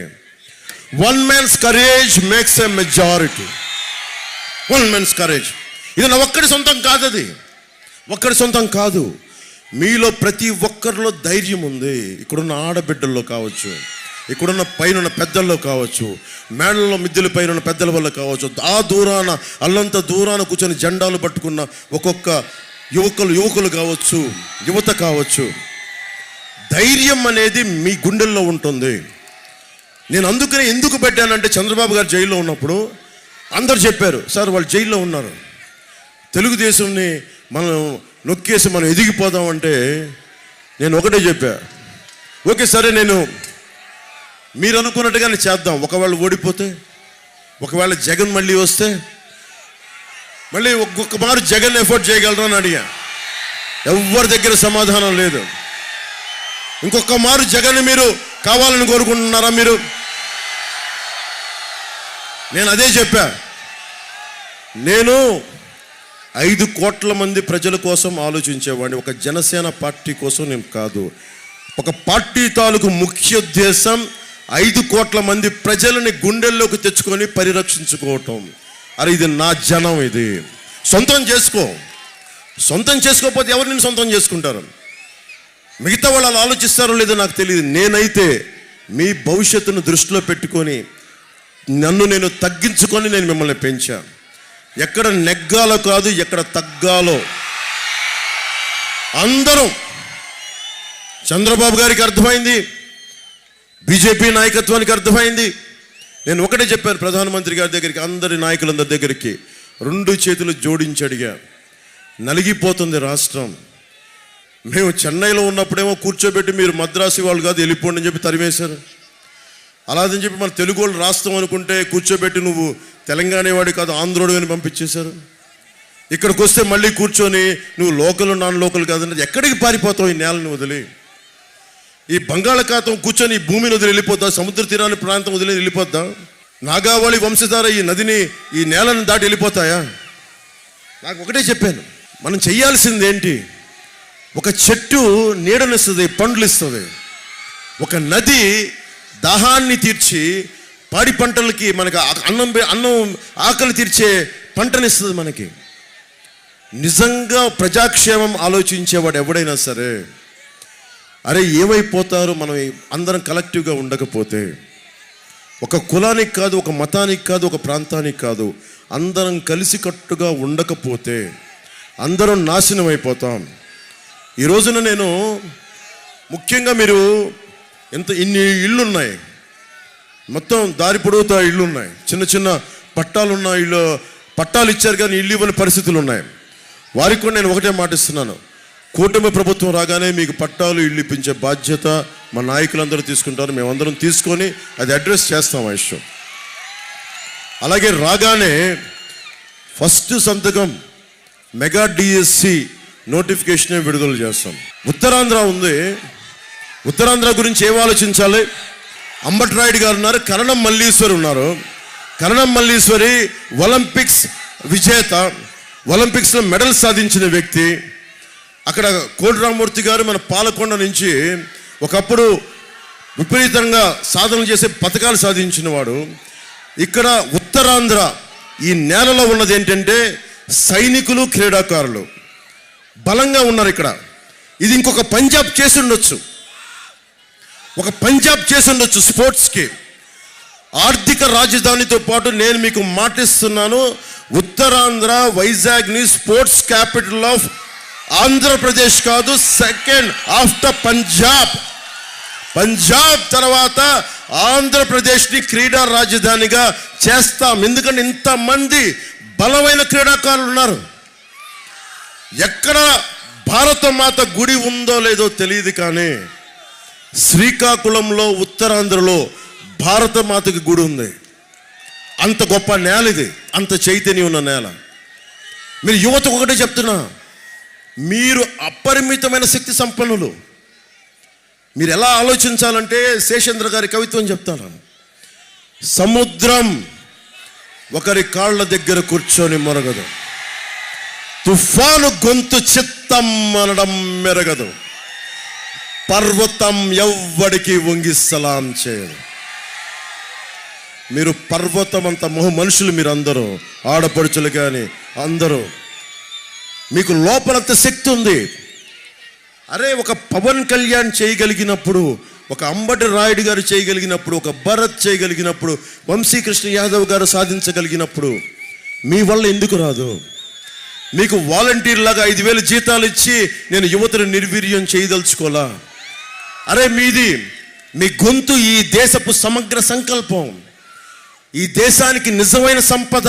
one man's courage makes a majority. One man's courage, ఇది నా ఒక్కడి సొంతం కాదు, అది ఒక్కడి సొంతం కాదు. మీలో ప్రతి ఒక్కరిలో ధైర్యం ఉంది. ఇక్కడున్న ఆడబిడ్డల్లో కావచ్చు, ఇక్కడున్న పైన పెద్దల్లో కావచ్చు, మేడల్లో మిద్దెల పైన ఉన్న పెద్దల వల్ల కావచ్చు, ఆ దూరాన అల్లంత దూరాన కూర్చొని జెండాలు పట్టుకున్న ఒక్కొక్క యువకులు కావచ్చు, యువత కావచ్చు. ధైర్యం అనేది మీ గుండెల్లో ఉంటుంది. నేను అందుకనే ఎందుకు పెట్టానంటే, చంద్రబాబు గారు జైల్లో ఉన్నప్పుడు అందరు చెప్పారు, సార్ వాళ్ళు జైల్లో ఉన్నారు, తెలుగుదేశంని మనం నొక్కేసి మనం ఎదిగిపోదామంటే నేను ఒకటే చెప్పా, ఓకే సరే నేను మీరు అనుకున్నట్టుగానే చేద్దాం. ఒకవేళ ఓడిపోతే, ఒకవేళ జగన్ మళ్ళీ వస్తే, మళ్ళీ ఒక్కొక్క మారు జగన్ ఎఫోర్డ్ చేయగలరా అని అడిగా. ఎవరి దగ్గర సమాధానం లేదు. ఇంకొక మారు జగన్ మీరు కావాలని కోరుకుంటున్నారా మీరు? నేను అదే చెప్పా. నేను 5 కోట్ల మంది ప్రజల కోసం ఆలోచించేవాడిని, ఒక జనసేన పార్టీ కోసం నేను కాదు. ఒక పార్టీ తాలూకు ముఖ్య ఉద్దేశం 5 కోట్ల మంది ప్రజలని గుండెల్లోకి తెచ్చుకొని పరిరక్షించుకోవటం. అరే ఇది నా జనం, ఇది సొంతం చేసుకోకపోతే ఎవరు నేను సొంతం చేసుకుంటారు? మిగతా వాళ్ళు అలా ఆలోచిస్తారో లేదో నాకు తెలియదు. నేనైతే మీ భవిష్యత్తును దృష్టిలో పెట్టుకొని నన్ను నేను తగ్గించుకొని నేను మిమ్మల్ని పెంచా. ఎక్కడ నెగ్గాలో కాదు, ఎక్కడ తగ్గాలో. అందరం చంద్రబాబు గారికి అర్థమైంది, బీజేపీ నాయకత్వానికి అర్థమైంది. నేను ఒకటే చెప్పాను ప్రధానమంత్రి గారి దగ్గరికి, అందరి నాయకులందరి దగ్గరికి 2 చేతులు జోడించి అడిగా, నలిగిపోతుంది రాష్ట్రం. మేము చెన్నైలో ఉన్నప్పుడేమో కూర్చోబెట్టి మీరు మద్రాసు వాళ్ళు కాదు వెళ్ళిపోండి అని చెప్పి తరిమేశారు. అలాదని చెప్పి మన తెలుగు వాళ్ళు రాష్ట్రం అనుకుంటే కూర్చోబెట్టి నువ్వు తెలంగాణ వాడి కాదు ఆంధ్రోడు అని పంపించేశారు. ఇక్కడికి వస్తే మళ్ళీ కూర్చొని నువ్వు లోకల్ నాన్ లోకల్ కాదని ఎక్కడికి పారిపోతావు? ఈ నేలని వదిలి, ఈ బంగాళాఖాతం కూర్చొని ఈ భూమిని వదిలి వెళ్ళిపోద్దా? సముద్ర తీరాన్ని ప్రాంతం వదిలి వెళ్ళిపోద్దా? నాగావళి వంశధార ఈ నదిని, ఈ నేలను దాటి వెళ్ళిపోతాయా? నాకు ఒకటే చెప్పాను, మనం చెయ్యాల్సింది ఏంటి? ఒక చెట్టు నీడనిస్తుంది, పండ్లు ఇస్తుంది. ఒక నది దాహాన్ని తీర్చి పాడి పంటలకి మనకి అన్నం ఆకలి తీర్చే పంటనిస్తుంది మనకి. నిజంగా ప్రజాక్షేమం ఆలోచించేవాడు ఎవడైనా సరే, అరే ఏమైపోతారు మనం అందరం కలెక్టివ్గా ఉండకపోతే, ఒక కులానికి కాదు, ఒక మతానికి కాదు, ఒక ప్రాంతానికి కాదు, అందరం కలిసికట్టుగా ఉండకపోతే అందరం నాశనం అయిపోతాం. ఈ రోజున నేను ముఖ్యంగా మీరు ఇన్ని ఇళ్ళు ఉన్నాయి, మొత్తం దారి పొడవుతా ఇళ్ళు ఉన్నాయి, చిన్న చిన్న పట్టాలున్న ఇళ్ళు, పట్టాలు ఇచ్చారు కానీ ఇల్లు ఇవ్వని పరిస్థితులు ఉన్నాయి. వారికి కూడా నేను ఒకటే మాటిస్తున్నాను, కూటమి ప్రభుత్వం రాగానే మీకు పట్టాలు ఇల్లు ఇప్పించే బాధ్యత మా నాయకులందరూ తీసుకుంటారు. మేమందరం తీసుకొని అది అడ్రస్ చేస్తాం ఆ విషయం. అలాగే రాగానే ఫస్ట్ సంతకం మెగా డిఎస్సి నోటిఫికేషన్ విడుదల చేస్తాం. ఉత్తరాంధ్ర ఉంది, ఉత్తరాంధ్ర గురించి ఏం ఆలోచించాలి? అంబటి రాయుడు గారు ఉన్నారు, కరణం మల్లీశ్వరి ఉన్నారు. కరణం మల్లీశ్వరి ఒలింపిక్స్ విజేత, ఒలింపిక్స్లో మెడల్ సాధించిన వ్యక్తి. అక్కడ కోడి రామమూర్తి గారు మన పాలకొండ నుంచి ఒకప్పుడు విపరీతంగా సాధన చేసే పథకాలు సాధించిన వాడు. ఇక్కడ ఉత్తరాంధ్ర ఈ నేలలో ఉన్నది ఏంటంటే సైనికులు, క్రీడాకారులు బలంగా ఉన్నారు ఇక్కడ. ఇది ఇంకొక పంజాబ్ చేసి ఉండొచ్చు, ఒక పంజాబ్ చేసి ఉండొచ్చు స్పోర్ట్స్కి. ఆర్థిక రాజధానితో పాటు నేను మీకు మాటిస్తున్నాను, Uttarandhra వైజాగ్ని sports capital of Andhra Pradesh కాదు, సెకండ్ ఆఫ్టర్ పంజాబ్. పంజాబ్ తర్వాత ఆంధ్రప్రదేశ్ని క్రీడా రాజధానిగా చేస్తాం. ఎందుకంటే ఇంతమంది బలమైన క్రీడాకారులు ఉన్నారు. ఎక్కడ భారతమాత గుడి ఉందో లేదో తెలియదు కానీ శ్రీకాకుళంలో, ఉత్తరాంధ్రలో భారతమాతకి గుడి ఉంది. అంత గొప్ప నేల ఇది, అంత చైతన్యం ఉన్న నేల. మీరు యువతకు ఒకటే చెప్తున్నా, మీరు అపరిమితమైన శక్తి సంపన్నులు. మీరు ఎలా ఆలోచించాలంటే శేషేంద్ర గారి కవిత్వం చెప్తాను. సముద్రం ఒకరి కాళ్ళ దగ్గర కూర్చొని మొరగదు, తుఫాను గొంతు చిత్తం అనడం మెరగదు, పర్వతం ఎవ్వడికి వంగి సలాం చేయదు. మీరు పర్వతం అంత మనుషులు, మీరు అందరూ ఆడపడుచులు కానీ అందరూ, మీకు లోపలంత శక్తి ఉంది. అరే ఒక పవన్ కళ్యాణ్ చేయగలిగినప్పుడు, ఒక అంబటి రాయుడు గారు చేయగలిగినప్పుడు, ఒక భరత్ చేయగలిగినప్పుడు, వంశీకృష్ణ యాదవ్ గారు సాధించగలిగినప్పుడు మీ వల్ల ఎందుకు రాదు? మీకు వాలంటీర్ లాగా 5,000 జీతాలు ఇచ్చి నేను యువతను నిర్వీర్యం చేయదలుచుకోలా. అరే మీ గొంతు ఈ దేశపు సమగ్ర సంకల్పం, ఈ దేశానికి నిజమైన సంపద,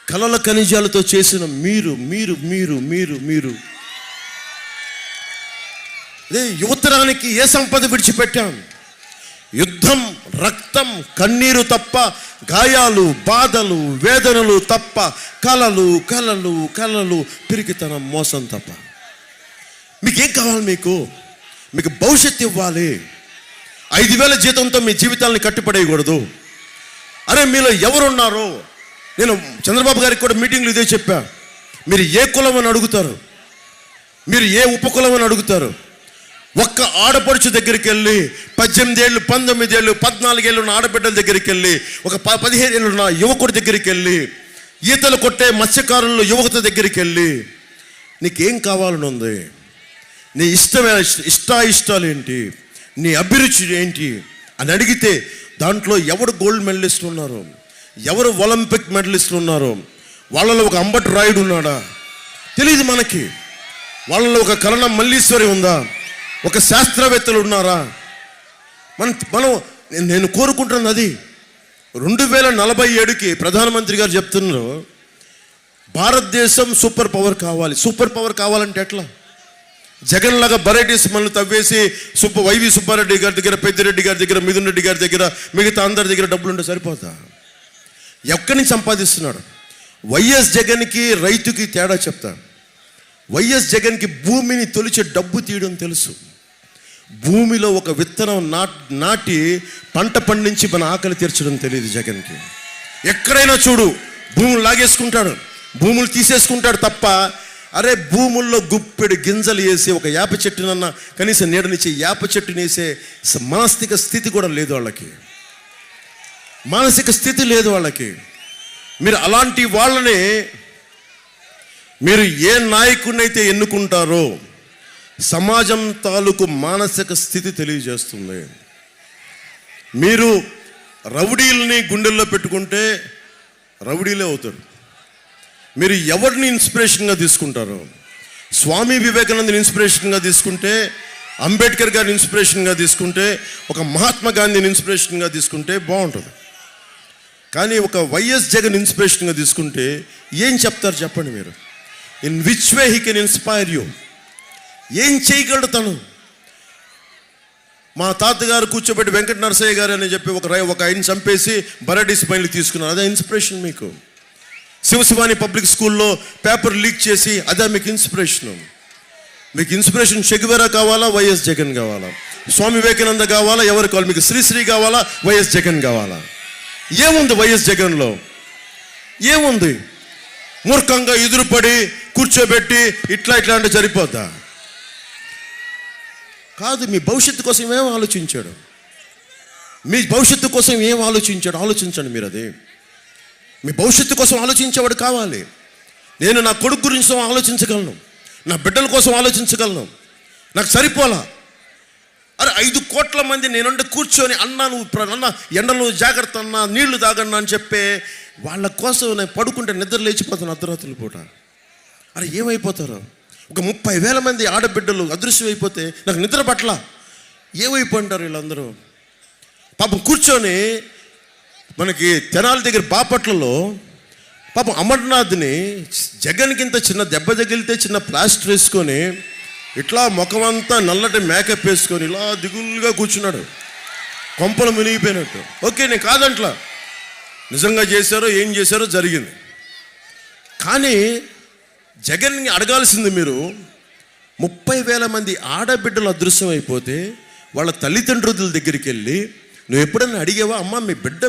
కలల ఖనిజాలతో చేసిన మీరు మీరు మీరు మీరు మీరు అదే యువతరానికి ఏ సంపద విడిచిపెట్టాం? యుద్ధం, రక్తం, కన్నీరు తప్ప, గాయాలు, బాధలు, వేదనలు తప్ప, కలలు కలలు కలలు, పిరికితనం, మోసం తప్ప. మీకేం కావాలి? మీకు భవిష్యత్తు ఇవ్వాలి. 5,000 జీతంతో మీ జీవితాలని కట్టుపడేయకూడదు. అరే మీలో ఎవరున్నారో, నేను చంద్రబాబు గారికి కూడా మీటింగ్లు ఇదే చెప్పా, మీరు ఏ కులం అని అడుగుతారు, మీరు ఏ ఉపకులం అని అడుగుతారు. ఒక్క ఆడపడుచు దగ్గరికి వెళ్ళి 18 ఏళ్ళు, 19 ఏళ్ళు, 14 ఏళ్ళు ఉన్న ఆడబిడ్డల దగ్గరికి వెళ్ళి, ఒక 15 ఏళ్ళు ఉన్న యువకుడి దగ్గరికి వెళ్ళి, ఈతలు కొట్టే మత్స్యకారుల యువత దగ్గరికి వెళ్ళి, నీకేం కావాలని ఉంది, నీ ఇష్టాయిష్టాలు ఏంటి, నీ అభిరుచి ఏంటి అని అడిగితే దాంట్లో ఎవరు గోల్డ్ మెడలిస్టులు ఉన్నారు, ఎవరు ఒలింపిక్ మెడలిస్టులు ఉన్నారు, వాళ్ళలో ఒక అంబటి రాయుడు ఉన్నాడా తెలియదు మనకి, వాళ్ళలో ఒక కరణం మల్లీశ్వరి ఉందా, ఒక శాస్త్రవేత్తలు ఉన్నారా? నేను కోరుకుంటున్నది అది. 2047కి ప్రధానమంత్రి గారు చెప్తున్నారు భారతదేశం సూపర్ పవర్ కావాలి. సూపర్ పవర్ కావాలంటే ఎట్లా? జగన్ లాగా వెరైటీస్ మనల్ని తవ్వేసి వైవి సుబ్బారెడ్డి గారి దగ్గర, పెద్దిరెడ్డి గారి దగ్గర, మిథున్ రెడ్డి గారి దగ్గర, మిగతా అందరి దగ్గర డబ్బులుంటే సరిపోతా? ఎక్కడి నుంచి సంపాదిస్తున్నాడు? వైఎస్ జగన్కి రైతుకి తేడా చెప్తా. వైఎస్ జగన్కి భూమిని తొలిచే డబ్బు తీయడం తెలుసు. భూమిలో ఒక విత్తనం నాటి పంట పండించి మన ఆకలి తీర్చడం తెలియదు జగన్కి. ఎక్కడైనా చూడు భూములు లాగేసుకుంటాడు, భూములు తీసేసుకుంటాడు తప్ప, అరే భూముల్లో గుప్పెడు గింజలు వేసి ఒక వేప చెట్టునన్నా కనీసం నీడనిచ్చి వేప చెట్టుని వేసే మానసిక స్థితి కూడా లేదు వాళ్ళకి. మానసిక స్థితి లేదు వాళ్ళకి. మీరు అలాంటి వాళ్ళని మీరు ఏ నాయకుడినైతే ఎన్నుకుంటారో సమాజం తాలూకు మానసిక స్థితి తెలియజేస్తుంది. మీరు రౌడీల్ని గుండెల్లో పెట్టుకుంటే రౌడీలే అవుతాడు. మీరు ఎవరిని ఇన్స్పిరేషన్గా తీసుకుంటారు? స్వామి వివేకానందని ఇన్స్పిరేషన్గా తీసుకుంటే, అంబేద్కర్ గారిని ఇన్స్పిరేషన్గా తీసుకుంటే, ఒక మహాత్మా గాంధీని ఇన్స్పిరేషన్గా తీసుకుంటే బాగుంటుంది. కానీ ఒక వైఎస్ జగన్ ఇన్స్పిరేషన్గా తీసుకుంటే ఏం చెప్తారు చెప్పండి మీరు? In which way he can inspire you? ఏం చేయగలడు తను? మా తాతగారు కూర్చోబెట్టి వెంకట నరసయ్య గారు అని చెప్పి ఒక ఆయన చంపేసి బరడీ స్మైల్ తీసుకున్నారు. అదే ఇన్స్పిరేషన్ మీకు? శివశివాని పబ్లిక్ స్కూల్లో పేపర్ లీక్ చేసి అదే మీకు ఇన్స్పిరేషను? మీకు ఇన్స్పిరేషన్ చెగువెరా కావాలా, వైఎస్ జగన్ కావాలా? స్వామి వివేకానంద కావాలా, ఎవరు కావాలి? మీకు శ్రీశ్రీ కావాలా, వైఎస్ జగన్ కావాలా? ఏముంది వైఎస్ జగన్లో? ఏముంది? మూర్ఖంగా ఎదురుపడి కూర్చోబెట్టి ఇట్లా అంటే సరిపోద్దా? కాదు. మీ భవిష్యత్తు కోసం ఏం ఆలోచించాడు? మీ భవిష్యత్తు కోసం ఏం ఆలోచించాడు? ఆలోచించండి మీరు. అది మీ భవిష్యత్తు కోసం ఆలోచించేవాడు కావాలి. నేను నా కొడుకు గురించి ఆలోచించగలను, నా బిడ్డల కోసం ఆలోచించగలను. నాకు సరిపోలా. అరే 5 కోట్ల మంది నేనుంటే కూర్చొని అన్న ఎండలు జాగ్రత్త అన్నా, నీళ్లు తాగన్నా అని చెప్పే వాళ్ళ కోసం నేను పడుకుంటే నిద్ర లేచిపోతాను అర్ధరాత్రుల పూట. అరే ఏమైపోతారు? ఒక 30,000 మంది ఆడబిడ్డలు అదృశ్యం అయిపోతే నాకు నిద్ర పట్ల ఏమైపోంటారు వీళ్ళందరూ? పాపం కూర్చొని మనకి తెనాలి దగ్గర బాపట్లలో పాపం అమర్నాథ్ని జగన్కింత చిన్న దెబ్బ తగిలితే చిన్న ప్లాస్టర్ వేసుకొని ఇట్లా ముఖమంతా నల్లటి మేకప్ వేసుకొని ఇలా దిగులుగా కూర్చున్నాడు, కొంపలు మునిగిపోయినట్టు. ఓకే, నేను కాదంట్లా, నిజంగా చేశారో ఏం చేశారో జరిగింది. కానీ జగన్ని అడగాల్సింది మీరు, 30,000 మంది ఆడబిడ్డలు అదృశ్యం అయిపోతే వాళ్ళ తల్లిదండ్రుల దగ్గరికి వెళ్ళి నువ్వు ఎప్పుడైనా అడిగావా? అమ్మ మీ బిడ్డ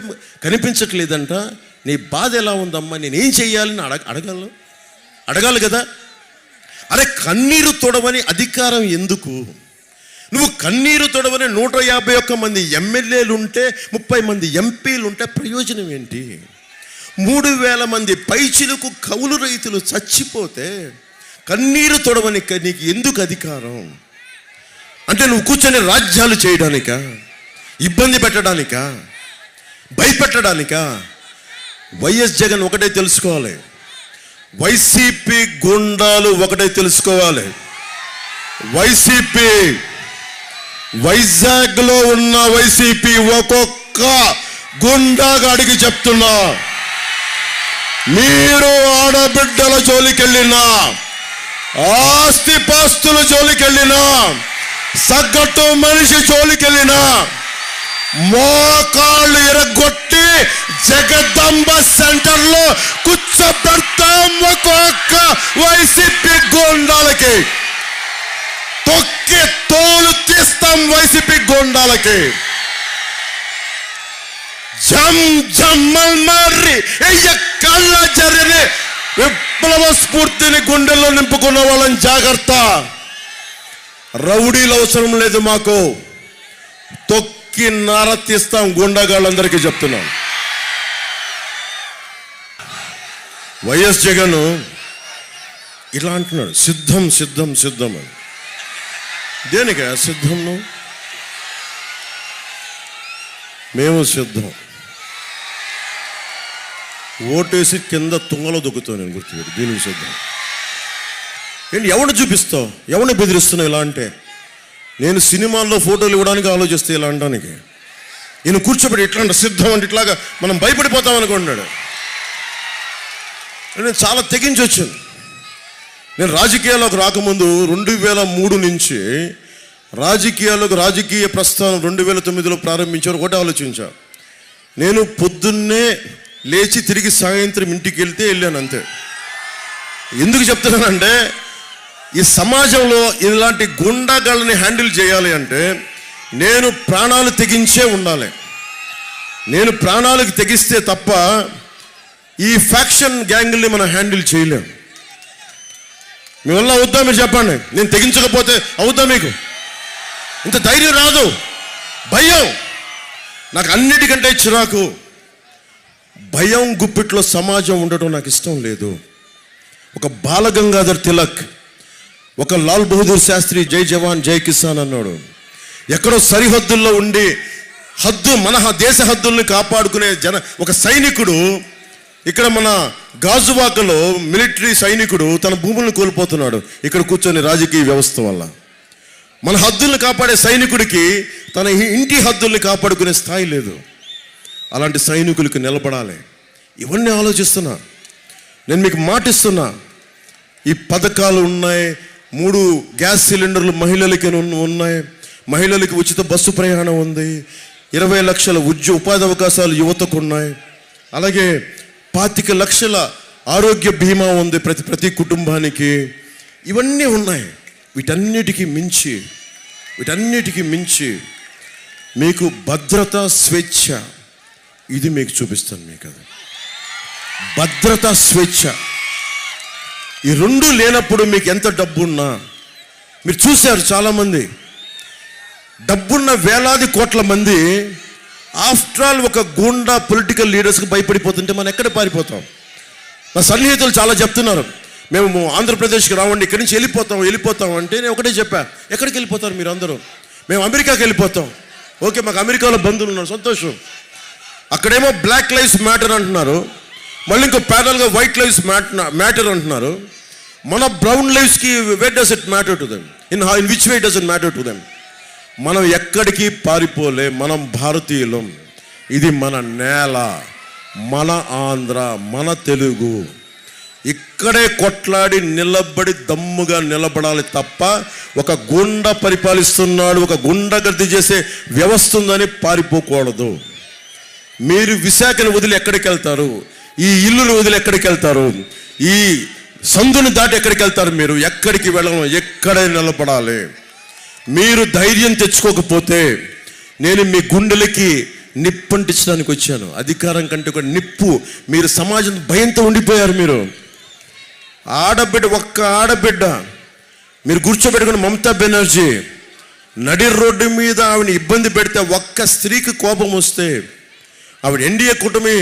కనిపించట్లేదంట, నీ బాధ ఎలా ఉందమ్మా, నేనేం చెయ్యాలని అడగాలి కదా. అరే కన్నీరు తొడవని అధికారం ఎందుకు? నువ్వు కన్నీరు తొడవని 151 మంది ఎమ్మెల్యేలు ఉంటే, 30 మంది ఎంపీలు ఉంటే ప్రయోజనం ఏంటి? 3,000 మంది పైచిలకు కౌలు రైతులు చచ్చిపోతే కన్నీరు తొడవని నీకు ఎందుకు అధికారం? అంటే నువ్వు కూర్చొని రాజ్యాలు చేయడానికా? ఇబ్బంది పెట్టడానికా? భయపెట్టడానికా? వైఎస్ జగన్ ఒకటే తెలుసుకోవాలి, వైసీపీ గుండాలు ఒకటే తెలుసుకోవాలి. వైసీపీ వైజాగ్లో ఉన్న వైసీపీ ఒక్కొక్క గుండాగాడికి చెప్తున్నా, మీరు ఆడబిడ్డల జోలికెళ్ళినా, ఆస్తిపాస్తుల జోలికెళ్ళినా, సగటు మనిషి జోలికెళ్ళినా మోకాళ్ళు ఎరగొట్టి జగదంబ సెంటర్లో కూర్చోబెడతాం. ఒక్కొక్క వైసీపీ గుండాలకి తొక్కి తోలు తీస్తాం. వైసీపీ గుండాలకి జమ్ జమ్మల్ మారి కళ్ళ జరిగిన విప్లవ స్ఫూర్తిని గుండెల్లో నింపుకున్న వాళ్ళని జాగ్రత్త. రౌడీలు అవసరం లేదు మాకు, తొక్కి నార తీస్తాం. గుండాగాళ్ళందరికీ చెప్తున్నాం. వైఎస్ జగన్ ఇలా అంటున్నాడు, సిద్ధం సిద్ధం సిద్ధం అని. దేనికా సిద్ధం? మేము సిద్ధం. ఓటేసి కింద తుంగలో దొక్కుతావు. నేను గుర్తుపెట్టి దీనికి సిద్ధం ఏంటి? ఎవరిని చూపిస్తావు? ఎవరిని బెదిరిస్తున్నావు ఇలా అంటే? నేను సినిమాల్లో ఫోటోలు ఇవ్వడానికి ఆలోచిస్తే ఇలా అనడానికి. ఈయన కూర్చోబెట్టి ఇట్లా అంటే సిద్ధం అంటే ఇట్లాగా మనం భయపడిపోతాం అనుకున్నాడు. నేను చాలా తెగించి వచ్చాను. నేను రాజకీయాల్లోకి రాకముందు 2003 నుంచి రాజకీయ ప్రస్థానం 2009లో ప్రారంభించారు. ఒకటే ఆలోచించా, నేను పొద్దున్నే లేచి తిరిగి సాయంత్రం ఇంటికి వెళ్ళాను అంతే. ఎందుకు చెప్తున్నానంటే, ఈ సమాజంలో ఇలాంటి గుండాగాళ్ళని హ్యాండిల్ చేయాలి అంటే నేను ప్రాణాలు తెగించే ఉండాలి. నేను ప్రాణాలకు తెగిస్తే తప్ప ఈ ఫ్యాక్షన్ గ్యాంగుల్ని మనం హ్యాండిల్ చేయలేం. మీ వల్ల అవుద్దా? మీరు చెప్పండి. నేను తెగించకపోతే అవుద్దా? మీకు ఇంత ధైర్యం రాదు. భయం నాకు అన్నిటికంటే చిరాకు. భయం గుప్పిట్లో సమాజం ఉండటం నాకు ఇష్టం లేదు. ఒక బాలగంగాధర్ తిలక్, ఒక లాల్ బహదూర్ శాస్త్రి జై జవాన్ జై కిసాన్ అన్నాడు. ఎక్కడో సరిహద్దుల్లో ఉండి మన దేశ హద్దుల్ని కాపాడుకునే ఒక సైనికుడు ఇక్కడ మన గాజువాకలో మిలిటరీ సైనికుడు తన భూములను కోల్పోతున్నాడు ఇక్కడ కూర్చొని రాజకీయ వ్యవస్థ వల్ల. మన హద్దుల్ని కాపాడే సైనికుడికి తన ఇంటి హద్దుల్ని కాపాడుకునే స్థాయి లేదు. అలాంటి సైనికులకు నిలబడాలి. ఇవన్నీ ఆలోచిస్తున్నా. నేను మీకు మాటిస్తున్నా, ఈ పథకాలు ఉన్నాయి. 3 గ్యాస్ సిలిండర్లు మహిళలకి ఉన్నాయి. మహిళలకి ఉచిత బస్సు ప్రయాణం ఉంది. 20 లక్షల ఉపాధి అవకాశాలు యువతకు ఉన్నాయి. అలాగే 25 లక్షల ఆరోగ్య బీమా ఉంది ప్రతి కుటుంబానికి. ఇవన్నీ ఉన్నాయి. వీటన్నిటికీ మించి మీకు భద్రత, స్వేచ్ఛ, ఇది మీకు చూపిస్తాను. మీకు అది భద్రత, స్వేచ్ఛ, ఈ 2 లేనప్పుడు మీకు ఎంత డబ్బున్నా, మీరు చూశారు చాలామంది డబ్బున్న వేలాది కోట్ల మంది ఆఫ్టర్ ఆల్ ఒక గూండా పొలిటికల్ లీడర్స్కి భయపడిపోతుంటే మనం ఎక్కడ పారిపోతాం? మా సన్నిహితులు చాలా చెప్తున్నారు, మేము ఆంధ్రప్రదేశ్కి రావండి, ఇక్కడి నుంచి వెళ్ళిపోతాం అంటే నేను ఒకటే చెప్పా, ఎక్కడికి వెళ్ళిపోతారు మీరు అందరూ? మేము అమెరికాకి వెళ్ళిపోతాం. ఓకే, మాకు అమెరికాలో బంధువులు ఉన్నారు, సంతోషం. అక్కడేమో బ్లాక్ లైవ్స్ మ్యాటర్ అంటున్నారు, మళ్ళీ ఇంకో ప్యానల్గా వైట్ లైవ్స్ మ్యాటర్ అంటున్నారు. మన బ్రౌన్ లైవ్స్కి where does it matter to them? In which way does it matter to them? మనం ఎక్కడికి పారిపోలే, మనం భారతీయులం. ఇది మన నేల, మన ఆంధ్ర, మన తెలుగు. ఇక్కడే కొట్లాడి నిలబడి దమ్ముగా నిలబడాలి తప్ప ఒక గుండా పరిపాలిస్తున్నాడు, ఒక గుండాగర్ది చేసే వ్యవస్థ ఉందని పారిపోకూడదు. మీరు విశాఖను వదిలి ఎక్కడికి వెళ్తారు? ఈ ఇల్లును వదిలి ఎక్కడికి వెళ్తారు? ఈ సందుని దాటి ఎక్కడికి వెళ్తారు? మీరు ఎక్కడికి వెళ్ళను, ఎక్కడే నిలబడాలి. మీరు ధైర్యం తెచ్చుకోకపోతే నేను మీ గుండెలకి నిప్పంటించడానికి వచ్చాను. అధికారం కంటే ఒక నిప్పు. మీరు సమాజం భయంతో ఉండిపోయారు. మీరు ఒక్క ఆడబిడ్డ మీరు కూర్చోబెట్టుకున్న మమతా బెనర్జీ నడి రోడ్డు మీద ఆవిడ ఇబ్బంది పెడితే, ఒక్క స్త్రీకి కోపం వస్తే, ఆవిడ ఎన్డీఏ కూటమి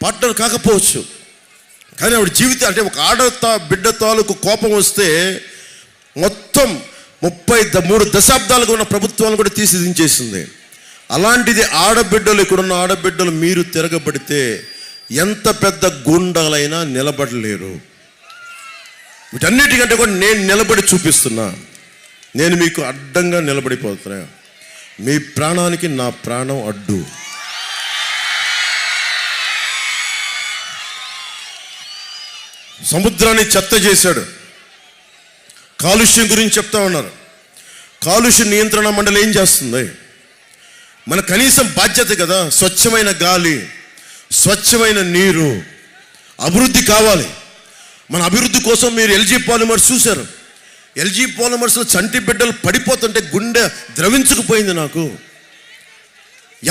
పార్ట్నర్ కాకపోవచ్చు, కానీ ఆవిడ జీవితం అంటే ఒక బిడ్డ తాలూకు కోపం వస్తే మొత్తం 33 దశాబ్దాలుగా ఉన్న ప్రభుత్వాలను కూడా తీసిదించేసింది. అలాంటిది ఆడబిడ్డలు, ఇక్కడున్న ఆడబిడ్డలు మీరు తిరగబడితే ఎంత పెద్ద గుండాలైనా నిలబడలేరు. వీటన్నిటికంటే కూడా నేను నిలబడి చూపిస్తున్నా. నేను మీకు అడ్డంగా నిలబడిపోతున్నా. మీ ప్రాణానికి నా ప్రాణం అడ్డు. సముద్రాన్ని చెత్త చేశాడు. కాలుష్యం గురించి చెప్తా ఉన్నారు. కాలుష్య నియంత్రణ మండలి ఏం చేస్తుంది? మన కనీసం బాధ్యత కదా. స్వచ్ఛమైన గాలి, స్వచ్ఛమైన నీరు, అభివృద్ధి కావాలి. మన అభివృద్ధి కోసం మీరు ఎల్జీ పాలిమర్స్ చూశారు. ఎల్జీ పాలిమర్స్లో చంటి బిడ్డలు పడిపోతుంటే గుండె ద్రవించుకుపోయింది నాకు.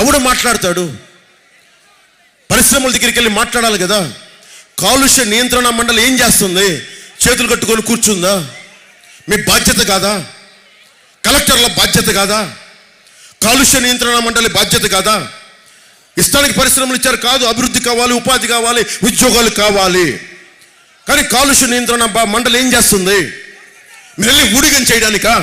ఎవడు మాట్లాడతాడు? పరిశ్రమల దగ్గరికి వెళ్ళి మాట్లాడాలి కదా. కాలుష్య నియంత్రణ మండలి ఏం చేస్తుంది? చేతులు కట్టుకొని కూర్చుందా? మీ బాధ్యత కాదా? కలెక్టర్ల బాధ్యత కాదా? కాలుష్య నియంత్రణ మండలి బాధ్యత కాదా? ఇష్టానికి పరిశ్రమలు ఇచ్చారు కాదు, అభివృద్ధి కావాలి, ఉపాధి కావాలి, ఉద్యోగాలు కావాలి. కానీ కాలుష్య నియంత్రణ మండలి ఏం చేస్తుంది? మీరు వెళ్ళి ఊడిగం చేయడానికా?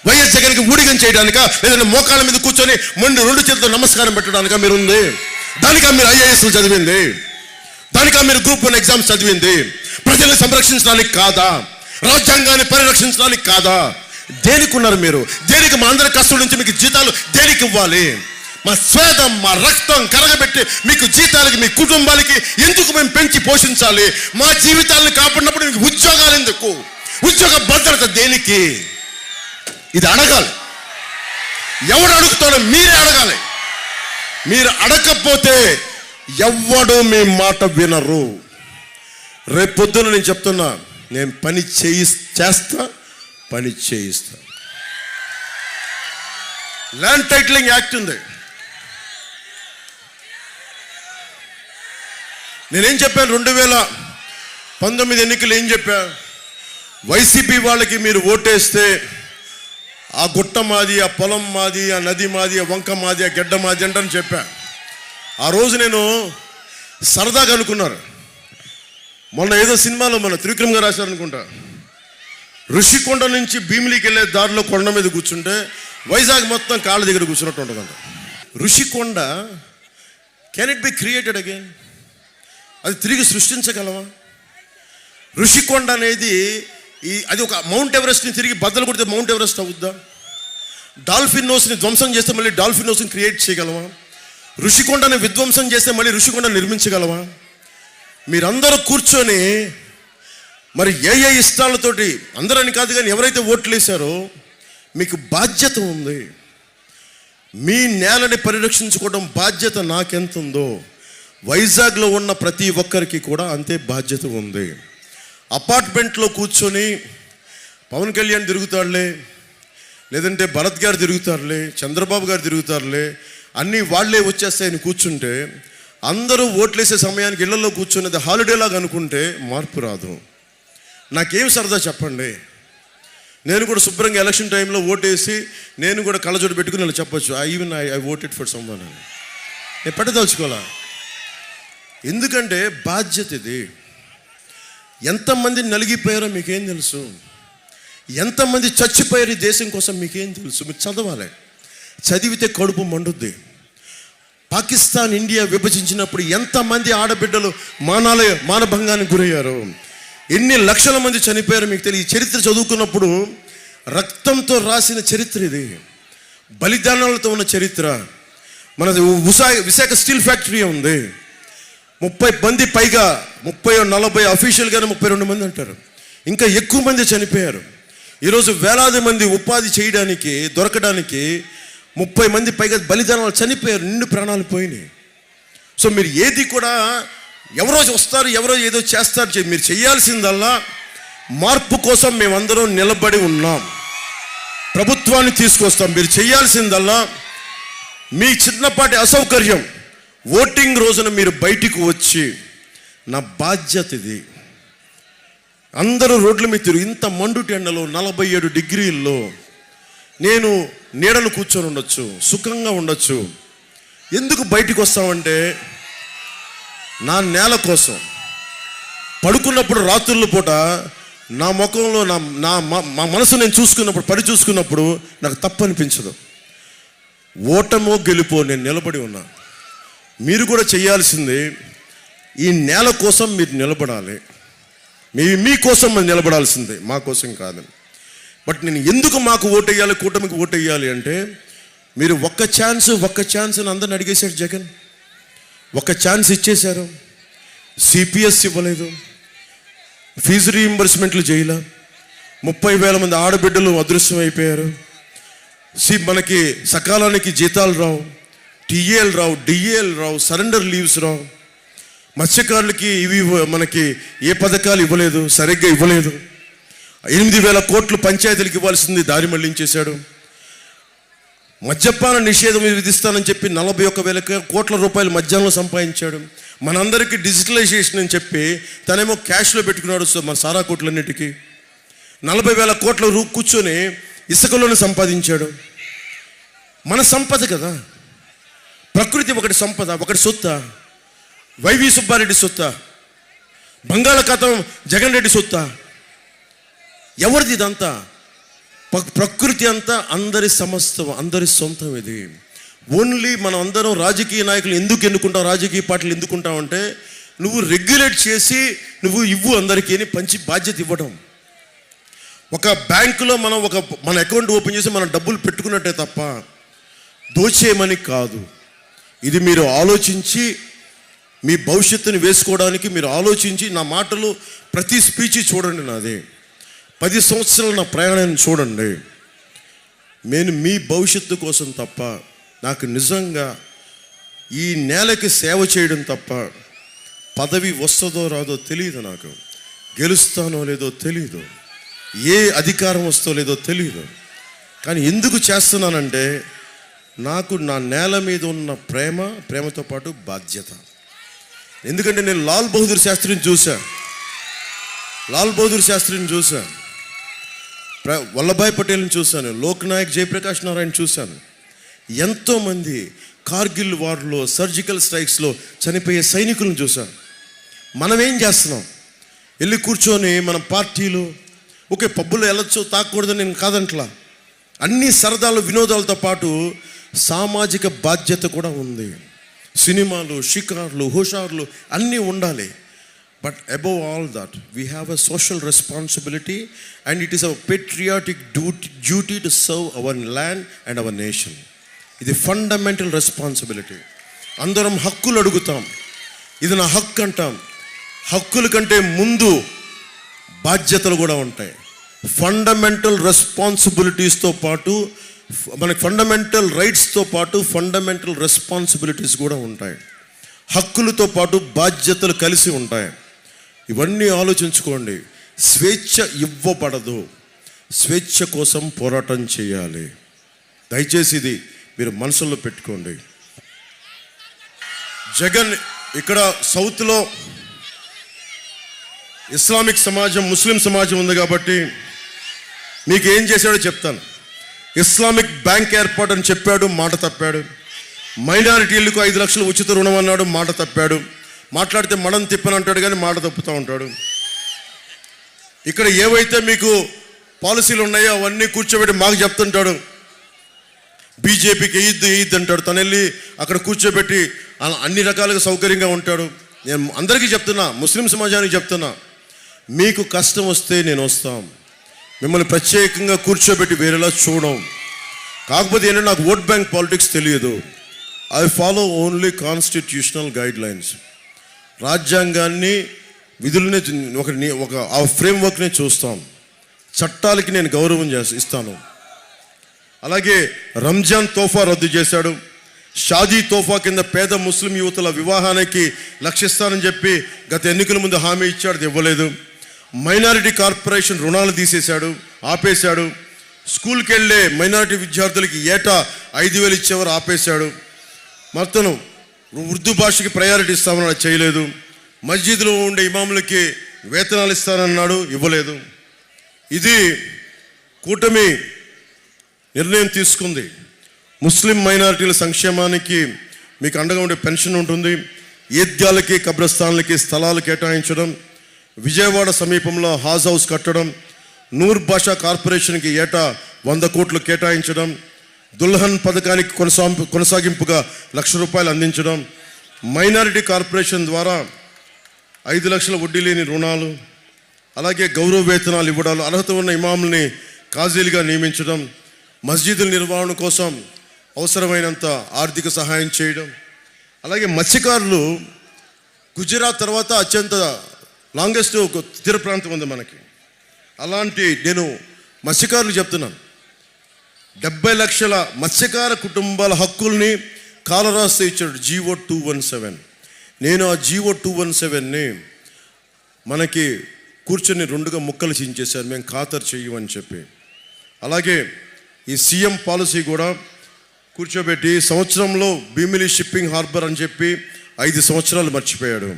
వైఎస్ జగన్కి ఊడిగం చేయడానికా? లేదంటే మోకాళ్ళ మీద కూర్చొని 2 చేతులతో నమస్కారం పెట్టడానికా మీరు ఉంది? దానికా మీరు ఐఏఎస్లు చదివింది? దానికా మీరు గ్రూప్ 1 ఎగ్జామ్స్ చదివింది? ప్రజల్ని సంరక్షించడానికి కాదా? రాజ్యాంగాన్ని పరిరక్షించడానికి కాదా? దేనికి ఉన్నారు మీరు? దేనికి మా అందరి కష్టం నుంచి మీకు జీతాలు దేనికి ఇవ్వాలి? మా స్వేదం, మా రక్తం కరగబెట్టి మీకు జీతాలకి, మీ కుటుంబాలకి ఎందుకు మేము పెంచి పోషించాలి? మా జీవితాలను కాపాడినప్పుడు మీకు ఉద్యోగాలు ఎందుకు? ఉద్యోగ భద్రత దేనికి? ఇది అడగాలి. ఎవడు అడుగుతాడో మీరే అడగాలి. మీరు అడగకపోతే ఎవ్వడు మీ మాట వినరు. రేపొద్దున నేను చెప్తున్నా, నేను పని చేస్తా. ల్యాండ్ టైటిలింగ్ యాక్ట్ ఉంది. నేనేం చెప్పాను? 2019 ఎన్నికలు ఏం చెప్పా? వైసీపీ వాళ్ళకి మీరు ఓటేస్తే ఆ గుట్ట మాది, ఆ పొలం మాది, ఆ నది మాది, ఆ వంక మాది, ఆ గెడ్డ మాది అంటని చెప్పా. ఆ రోజు నేను సరదాగా అనుకున్నారు. మొన్న ఏదో సినిమాలో మన త్రివిక్రమ్ గారు రాశారనుకుంటా, ఋషికొండ నుంచి భీమిలికి వెళ్ళే దారిలో కొండ మీద కూర్చుంటే వైజాగ్ మొత్తం కాళ్ళ దగ్గర కూర్చున్నట్టు ఉంటుందంట. Rushikonda can it be created again? అది తిరిగి సృష్టించగలవా? ఋషికొండ అనేది అది ఒక మౌంట్ ఎవరెస్ట్ని తిరిగి బద్దలు కొడితే మౌంట్ ఎవరెస్ట్ అవుద్దా? డాల్ఫిన్ నోస్ని ధ్వంసం చేస్తే మళ్ళీ డాల్ఫిన్ నోస్ని క్రియేట్ చేయగలవా? ఋషికొండని విధ్వంసం చేస్తే మళ్ళీ ఋషికొండ నిర్మించగలవా? మీరందరూ కూర్చొని మరి ఏ ఇష్టాలతోటి, అందరని కాదు కానీ ఎవరైతే ఓట్లు వేశారో మీకు బాధ్యత ఉంది. మీ నేలని పరిరక్షించుకోవడం బాధ్యత నాకెంత ఉందో వైజాగ్లో ఉన్న ప్రతి ఒక్కరికి కూడా అంతే బాధ్యత ఉంది. అపార్ట్మెంట్లో కూర్చొని పవన్ కళ్యాణ్ తిరుగుతాడులే, లేదంటే భరత్ గారు తిరుగుతారులే, చంద్రబాబు గారు తిరుగుతారులే, అన్నీ వాళ్ళే వచ్చేస్తాయని కూర్చుంటే, అందరూ ఓట్లేసే సమయానికి ఇళ్లలో కూర్చున్నది హాలిడేలాగా అనుకుంటే మార్పు రాదు. నాకేం సరదా చెప్పండి? నేను కూడా శుభ్రంగా ఎలక్షన్ టైంలో ఓటేసి నేను కూడా కళ్ళజోడు పెట్టుకుని నేను చెప్పొచ్చు, ఐ ఓటెడ్ ఫర్ సమ్వన్ అని. నేను పెట్టదలుచుకోవాలా? ఎందుకంటే బాధ్యత ఇది. ఎంతమంది నలిగిపోయారో మీకేం తెలుసు? ఎంతమంది చచ్చిపోయారు ఈ దేశం కోసం మీకేం తెలుసు? మీరు చదవాలి. చదివితే కడుపు మండుద్ది. పాకిస్తాన్ ఇండియా విభజించినప్పుడు ఎంతమంది ఆడబిడ్డలు మానభంగానికి గురయ్యారు, ఎన్ని లక్షల మంది చనిపోయారు మీకు తెలియదు. ఈ చరిత్ర చదువుకున్నప్పుడు రక్తంతో రాసిన చరిత్ర ఇది, బలిదానాలతో ఉన్న చరిత్ర. మనది విశాఖ స్టీల్ ఫ్యాక్టరీ ఉంది, 30 మంది పైగా, 30-40 అఫీషియల్గానే 32 మంది అంటారు, ఇంకా ఎక్కువ మంది చనిపోయారు. ఈరోజు వేలాది మంది ఉపాధి చేయడానికి దొరకడానికి 30 మంది పైగా బలిదానాలు చనిపోయారు, నిండు ప్రాణాలు పోయినాయి. సో మీరు ఏది కూడా ఎవరో వస్తారు, ఎవరో ఏదో చేస్తారు. మీరు చేయాల్సిందల్లా మార్పు కోసం మేమందరం నిలబడి ఉన్నాం, ప్రభుత్వాన్ని తీసుకొస్తాం. మీరు చేయాల్సిందల్లా మీ చిన్నపాటి అసౌకర్యం, ఓటింగ్ రోజున మీరు బయటికి వచ్చి నా బాధ్యత ఇది. అందరూ రోడ్ల మీద తిరుగు, ఇంత మండుటి ఎండలో 47 డిగ్రీల్లో నేను నీడను కూర్చొని ఉండొచ్చు, సుఖంగా ఉండొచ్చు. ఎందుకు బయటికి వస్తామంటే నా నేల కోసం. పడుకున్నప్పుడు రాత్రుల పూట నా ముఖంలో నా మనసు నేను చూసుకున్నప్పుడు, చూసుకున్నప్పుడు నాకు తప్పు అనిపించదు. ఓటమో గెలుపో నేను నిలబడి ఉన్నా. మీరు కూడా చేయాల్సింది ఈ నేల కోసం మీరు నిలబడాలి. మీకోసం మనం నిలబడాల్సిందే, మా కోసం కాదు. బట్ నేను ఎందుకు మాకు ఓటేయాలి, కూటమికి ఓటేయాలి అంటే, మీరు ఒక్క ఛాన్స్ అని అందరిని అడిగేశారు జగన్. ఒక ఛాన్స్ ఇచ్చేశారు, సిపిఎస్ ఇవ్వలేదు, ఫీజు రీయింబర్స్మెంట్లు చేయలే, 30,000 మంది ఆడబిడ్డలు అదృశ్యం అయిపోయారు. మనకి సకాలానికి జీతాలు రావు, టీఏలు రావు, డిఏలు రావు, సరెండర్ లీవ్స్ రావు. మత్స్యకారులకి ఇవి మనకి ఏ పథకాలు ఇవ్వలేదు, సరిగ్గా ఇవ్వలేదు. 8,000 కోట్లు పంచాయతీలకు ఇవ్వాల్సింది దారి మళ్లించేశాడు. మద్యపాన నిషేధం విధిస్తానని చెప్పి 41,000 కోట్ల రూపాయలు మద్యంలో సంపాదించాడు. మనందరికీ డిజిటలైజేషన్ అని చెప్పి తనేమో క్యాష్లో పెట్టుకున్నాడు మన సారా కోట్లన్నిటికీ. 40,000 కోట్ల కూర్చొని ఇసుకలోనే సంపాదించాడు. మన సంపద కదా, ప్రకృతి ఒకటి సంపద, ఒకటి సొత్త. వైవి సుబ్బారెడ్డి సొత్త, బంగాళాఖాతం జగన్ రెడ్డి సొత్త, ఎవరిది ఇదంతా? ప్రకృతి అంతా అందరి సమస్తం, అందరి సొంతం. ఇది ఓన్లీ మనం అందరం రాజకీయ నాయకులు ఎందుకు ఎన్నుకుంటాం, రాజకీయ పార్టీలు ఎందుకుంటామంటే నువ్వు రెగ్యులేట్ చేసి నువ్వు ఇవ్వు అందరికీ అని పంచి బాధ్యత ఇవ్వడం. ఒక బ్యాంకులో మనం మన అకౌంట్ ఓపెన్ చేసి మనం డబ్బులు పెట్టుకున్నట్టే తప్ప దోచేయమని కాదు. ఇది మీరు ఆలోచించి మీ భవిష్యత్తుని వేసుకోవడానికి మీరు ఆలోచించి, నా మాటలు ప్రతి స్పీచ్ చూడండి, నాది 10 సంవత్సరాలు నా ప్రయాణాన్ని చూడండి. నేను మీ భవిష్యత్తు కోసం తప్ప, నాకు నిజంగా ఈ నేలకి సేవ చేయడం తప్ప పదవి వస్తుందో రాదో తెలియదు, నాకు గెలుస్తానో లేదో తెలియదు, ఏ అధికారం వస్తుందో లేదో తెలియదు. కానీ ఎందుకు చేస్తున్నానంటే నాకు నా నేల మీద ఉన్న ప్రేమతో పాటు బాధ్యత. ఎందుకంటే నేను లాల్ బహదూర్ శాస్త్రిని చూశాను, వల్లభాయ్ పటేల్ని చూశాను, లోక్నాయక్ జయప్రకాష్ నారాయణ చూశాను. ఎంతోమంది కార్గిల్ వార్లో, సర్జికల్ స్ట్రైక్స్లో చనిపోయే సైనికులను చూశాను. మనం ఏం చేస్తున్నాం? వెళ్ళి కూర్చొని మన పార్టీలు ఓకే పబ్బులో వెళ్ళొచ్చు, తాకూడదని నేను కాదంట్లా, అన్ని సరదాలు వినోదాలతో పాటు సామాజిక బాధ్యత కూడా ఉంది. సినిమాలు, షికార్లు, హుషార్లు అన్నీ ఉండాలి. But above all that we have a social responsibility and it is our patriotic duty to serve our land and our nation. ఇది ఫండమెంటల్ రెస్పాన్సిబిలిటీ. అందరం హక్కులు అడుగుతాం, ఇది నా హక్కు అంటాం. హక్కుల కంటే ముందు బాధ్యతలు కూడా ఉంటాయి. ఫండమెంటల్ రెస్పాన్సిబిలిటీస్తో పాటు మనకి ఫండమెంటల్ రైట్స్తో పాటు ఫండమెంటల్ రెస్పాన్సిబిలిటీస్ కూడా ఉంటాయి. హక్కులతో పాటు బాధ్యతలు కలిసి ఉంటాయి. ఇవన్నీ ఆలోచించుకోండి. స్వేచ్ఛ ఇవ్వబడదు, స్వేచ్ఛ కోసం పోరాటం చేయాలి. దయచేసి ఇది మీరు మనసులో పెట్టుకోండి. జగన్ ఇక్కడ సౌత్లో ఇస్లామిక్ సమాజం, ముస్లిం సమాజం ఉంది కాబట్టి మీకు ఏం చేశాడో చెప్తాను. ఇస్లామిక్ బ్యాంక్ ఏర్పాటు అని చెప్పాడు, మాట తప్పాడు. మైనారిటీలకు 5 లక్షలు ఉచిత రుణం అన్నాడు, మాట తప్పాడు. మాట్లాడితే మడం తిప్పనంటాడు కానీ మాట తప్పుతూ ఉంటాడు. ఇక్కడ ఏవైతే మీకు పాలసీలు ఉన్నాయో అవన్నీ కూర్చోబెట్టి మాకు చెప్తుంటాడు. బీజేపీకి ఎయ్యిద్దు అంటాడు. తను వెళ్ళి అక్కడ కూర్చోబెట్టి అన్ని రకాలుగా సౌకర్యంగా ఉంటాడు. నేను అందరికీ చెప్తున్నా, ముస్లిం సమాజానికి చెప్తున్నా, మీకు కష్టం వస్తే నేను వస్తాం. మిమ్మల్ని ప్రత్యేకంగా కూర్చోబెట్టి వేరేలా చూడం. కాకపోతే ఏంటంటే నాకు ఓట్ బ్యాంక్ పాలిటిక్స్ తెలియదు. I follow only constitutional guide lines. రాజ్యాంగాన్ని, విధులనే ఒక ఆ ఫ్రేమ్వర్క్నే చూస్తాం. చట్టాలకి నేను గౌరవం ఇస్తాను. అలాగే రంజాన్ తోఫా రద్దు చేశాడు. షాదీ తోఫా కింద పేద ముస్లిం యువతుల వివాహానికి లక్షిస్తానని చెప్పి గత ఎన్నికల ముందు హామీ ఇచ్చాడు, అది ఇవ్వలేదు. మైనారిటీ కార్పొరేషన్ రుణాలు తీసేశాడు, ఆపేశాడు. స్కూల్కి వెళ్ళే మైనారిటీ విద్యార్థులకి ఏటా 5,000 ఇచ్చేవారు, ఆపేశాడు. మొత్తం ఉర్దూ భాషకి ప్రయారిటీ ఇస్తామన్నాడు, చేయలేదు. మస్జిద్లో ఉండే ఇమాములకి వేతనాలు ఇస్తానన్నాడు, ఇవ్వలేదు. ఇది కూటమి నిర్ణయం తీసుకుంది. ముస్లిం మైనారిటీల సంక్షేమానికి మీకు అండగా ఉండే పెన్షన్ ఉంటుంది. ఈద్గాలకి, కబ్రస్థాన్లకి స్థలాలు కేటాయించడం, విజయవాడ సమీపంలో హాజ్ హౌస్ కట్టడం, నూర్ భాషా కార్పొరేషన్కి ఏటా 100 కోట్లు కేటాయించడం, దుల్హన్ పథకానికి కొనసాగింపుగా ₹1,00,000 అందించడం, మైనారిటీ కార్పొరేషన్ ద్వారా 5 లక్షల వడ్డీ లేని రుణాలు, అలాగే గౌరవ వేతనాలు ఇవ్వడాలు, అర్హత ఉన్న ఇమాముల్ని కాజీలుగా నియమించడం, మస్జిదుల నిర్వహణ కోసం అవసరమైనంత ఆర్థిక సహాయం చేయడం. అలాగే మత్స్యకారులు గుజరాత్ తర్వాత అత్యంత లాంగెస్ట్ ఒక తీర ప్రాంతం ఉంది మనకి. అలాంటి నేను మత్స్యకారులు చెప్తున్నాను, 70 లక్షల మత్స్యకార కుటుంబాల హక్కుల్ని కాలరాస్తే ఇచ్చాడు GO 217. నేను ఆ GO 217ని మనకి కూర్చొని 2గా ముక్కలు చించేశాను, మేము ఖాతరు చెయ్యమని చెప్పి. అలాగే ఈ సీఎం పాలసీ కూడా కూర్చోబెట్టి సంవత్సరంలో భీమిలి షిప్పింగ్ హార్బర్ అని చెప్పి 5 సంవత్సరాలు మర్చిపోయాడు.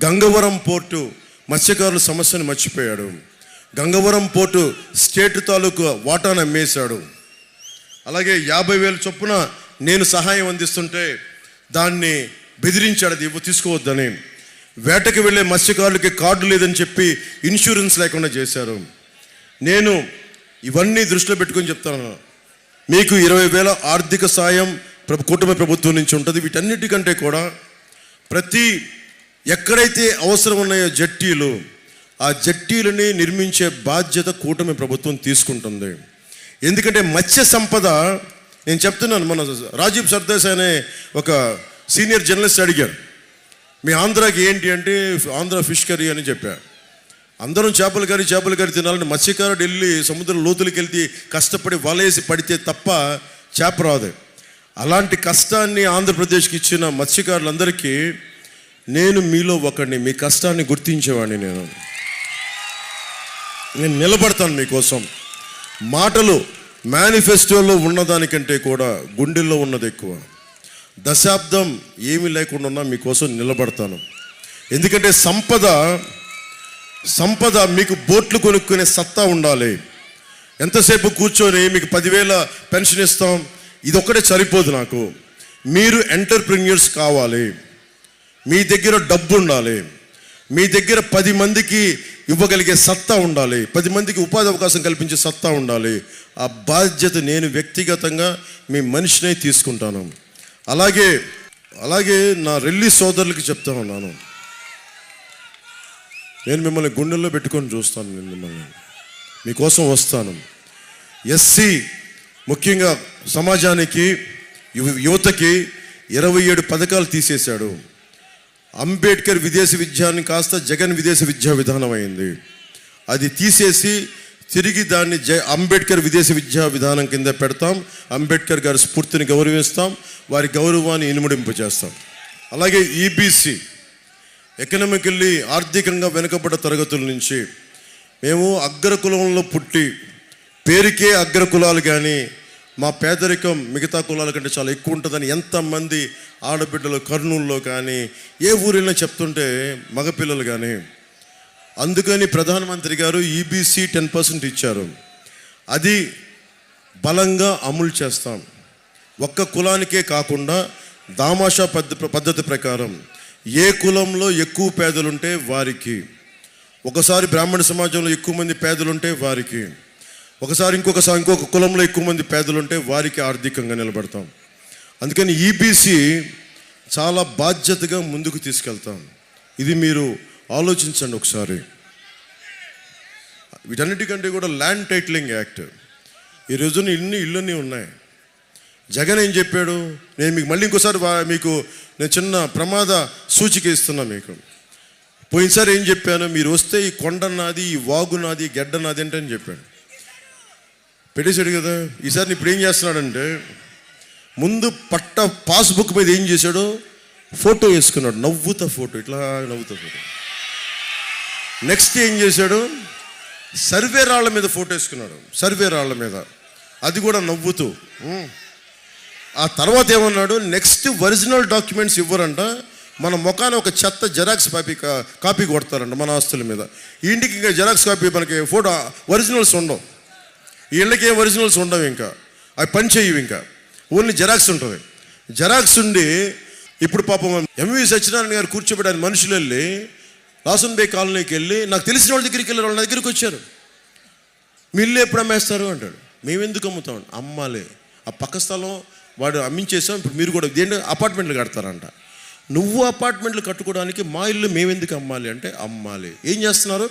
గంగవరం పోర్టు మత్స్యకారుల సమస్యను మర్చిపోయాడు. గంగవరం పోర్టు స్టేట్ తాలూకు వాటాను అమ్మేశాడు. అలాగే 50,000 చొప్పున నేను సహాయం అందిస్తుంటే దాన్ని బెదిరించాడు, అది తీసుకోవద్దని. వేటకి వెళ్ళే మత్స్యకారులకి కార్డు లేదని చెప్పి ఇన్సూరెన్స్ లేకుండా చేశారు. నేను ఇవన్నీ దృష్టిలో పెట్టుకొని చెప్తాను, మీకు 20,000 ఆర్థిక సాయం కూటమి ప్రభుత్వం నుంచి ఉంటుంది. వీటన్నిటికంటే కూడా ఎక్కడైతే అవసరం ఉన్నాయో జట్టీలు, ఆ జట్టీలని నిర్మించే బాధ్యత కూటమి ప్రభుత్వం తీసుకుంటుంది. ఎందుకంటే మత్స్య సంపద, నేను చెప్తున్నాను, మన రాజీవ్ సర్దేశాయ్ అనే ఒక సీనియర్ జర్నలిస్ట్ అడిగారు, మీ ఆంధ్రాకి ఏంటి అంటే ఆంధ్ర ఫిష్ కర్రీ అని చెప్పారు. అందరం చేపల కర్రీ తినాలని మత్స్యకారుడు వెళ్ళి సముద్రం లోతులకి వెళ్తే కష్టపడి వలేసి పడితే తప్ప చేప రాదు. అలాంటి కష్టాన్ని ఆంధ్రప్రదేశ్కి ఇచ్చిన మత్స్యకారులందరికీ నేను మీలో ఒకడిని, మీ కష్టాన్ని గుర్తించేవాడిని. నేను నిలబడతాను మీకోసం. మాటలు మేనిఫెస్టోలో ఉన్నదానికంటే కూడా గుండెల్లో ఉన్నది ఎక్కువ. దశాబ్దం ఏమీ లేకుండా ఉన్నా మీకోసం నిలబడతాను. ఎందుకంటే సంపద మీకు బోట్లు కొనుక్కునే సత్తా ఉండాలి. ఎంతసేపు కూర్చొని మీకు 10,000 పెన్షన్ ఇస్తాం, ఇది ఒక్కటే సరిపోదు నాకు. మీరు ఎంటర్ప్రెన్యూర్స్ కావాలి, మీ దగ్గర డబ్బు ఉండాలి, మీ దగ్గర 10 మందికి ఇవ్వగలిగే సత్తా ఉండాలి, 10 మందికి ఉపాధి అవకాశం కల్పించే సత్తా ఉండాలి. ఆ బాధ్యత నేను వ్యక్తిగతంగా మీ మనిషినే తీసుకుంటాను. అలాగే నా రెల్లి సోదరులకి చెప్తా ఉన్నాను, నేను మిమ్మల్ని గుండెల్లో పెట్టుకొని చూస్తాను, నేను మిమ్మల్ని మీకోసం వస్తాను. ఎస్సీ ముఖ్యంగా సమాజానికి యువతకి 27 పథకాలు తీసేశాడు. అంబేద్కర్ విదేశీ విద్యాన్ని కాస్త జగన్ విదేశీ విద్యా విధానం అయింది. అది తీసేసి తిరిగి దాన్ని అంబేద్కర్ విదేశీ విద్యా విధానం కింద పెడతాం. అంబేద్కర్ గారి స్ఫూర్తిని గౌరవిస్తాం, వారి గౌరవాన్ని ఇనుమడింపు చేస్తాం. అలాగే ఈబీసీ ఎకనామికల్లీ ఆర్థికంగా వెనుకబడ్డ తరగతుల నుంచి మేము అగ్రకులంలో పుట్టి పేరుకే అగ్రకులాలు, కానీ మా పేదరికం మిగతా కులాల కంటే చాలా ఎక్కువ ఉంటుందని ఎంతమంది ఆడబిడ్డలు కర్నూలులో కానీ ఏ ఊరిలో చెప్తుంటే మగపిల్లలు కానీ. అందుకని ప్రధానమంత్రి గారు ఈబీసీ 10% ఇచ్చారు. అది బలంగా అమలు చేస్తాం. ఒక్క కులానికే కాకుండా దామాషా పద్ధతి ప్రకారం ఏ కులంలో ఎక్కువ పేదలుంటే వారికి, ఒకసారి బ్రాహ్మణ సమాజంలో ఎక్కువ మంది పేదలుంటే వారికి, ఒకసారి ఇంకొక కులంలో ఎక్కువ మంది పేదలుంటే వారికి ఆర్థికంగా నిలబడతాం. అందుకని ఈబీసీ చాలా బాధ్యతగా ముందుకు తీసుకెళ్తాం. ఇది మీరు ఆలోచించండి ఒకసారి. వీటన్నిటికంటే కూడా ల్యాండ్ టైటిలింగ్ యాక్ట్, ఈ రోజున ఇళ్ళన్నీ ఉన్నాయి. జగన్ ఏం చెప్పాడు, నేను మీకు మళ్ళీ ఇంకోసారి మీకు నేను చిన్న ప్రమాద సూచిక ఇస్తున్నా మీకు. పోయినసారి ఏం చెప్పాను, మీరు వస్తే ఈ కొండ నాది, ఈ వాగు నాది, ఈ గడ్డ నాది అంటే అని చెప్పాడు, పెట్టేశాడు కదా. ఈసారి ఇప్పుడు ఏం చేస్తున్నాడంటే ముందు పాస్బుక్ మీద ఏం చేశాడు, ఫోటో వేసుకున్నాడు, నవ్వుతా ఫోటో, ఇట్లా నవ్వుతా ఫోటో. నెక్స్ట్ ఏం చేశాడు, సర్వే రాళ్ల మీద ఫోటో వేసుకున్నాడు, సర్వే రాళ్ల మీద, అది కూడా నవ్వుతూ. ఆ తర్వాత ఏమన్నాడు, నెక్స్ట్ ఒరిజినల్ డాక్యుమెంట్స్ ఇవ్వరంట, మన ముఖాన ఒక చెత్త జెరాక్స్ కాపీ కొడతారంట మన ఆస్తుల మీద. ఈ ఇంటికి ఇంకా జెరాక్స్ కాపీ, మనకి ఫోటో ఒరిజినల్స్ ఉండవు, ఈ ఇళ్ళకి ఏం ఒరిజినల్స్ ఉండవు, ఇంకా అవి పని చేయవు, ఇంకా ఓన్లీ జెరాక్స్ ఉంటుంది. జెరాక్స్ ఉండి ఇప్పుడు పాపం ఎంవి సత్యనారాయణ గారు కూర్చోబెట్టారు, మనుషులు వెళ్ళి రాసన్ బే కాలనీకి వెళ్ళి, నాకు తెలిసిన వాళ్ళ దగ్గరికి వెళ్ళారు, వాళ్ళ దగ్గరికి వచ్చారు, మీ ఇల్లు ఎప్పుడు అమ్మేస్తారు అంటాడు. మేమెందుకు అమ్ముతాం, అమ్మాలి, ఆ పక్క స్థలం వాడు అమ్మించేసాం, ఇప్పుడు మీరు కూడా దేంట్లో అపార్ట్మెంట్లు కడతారంట. నువ్వు అపార్ట్మెంట్లు కట్టుకోవడానికి మా ఇల్లు మేమెందుకు అమ్మాలి అంటే అమ్మాలి. ఏం చేస్తున్నారు,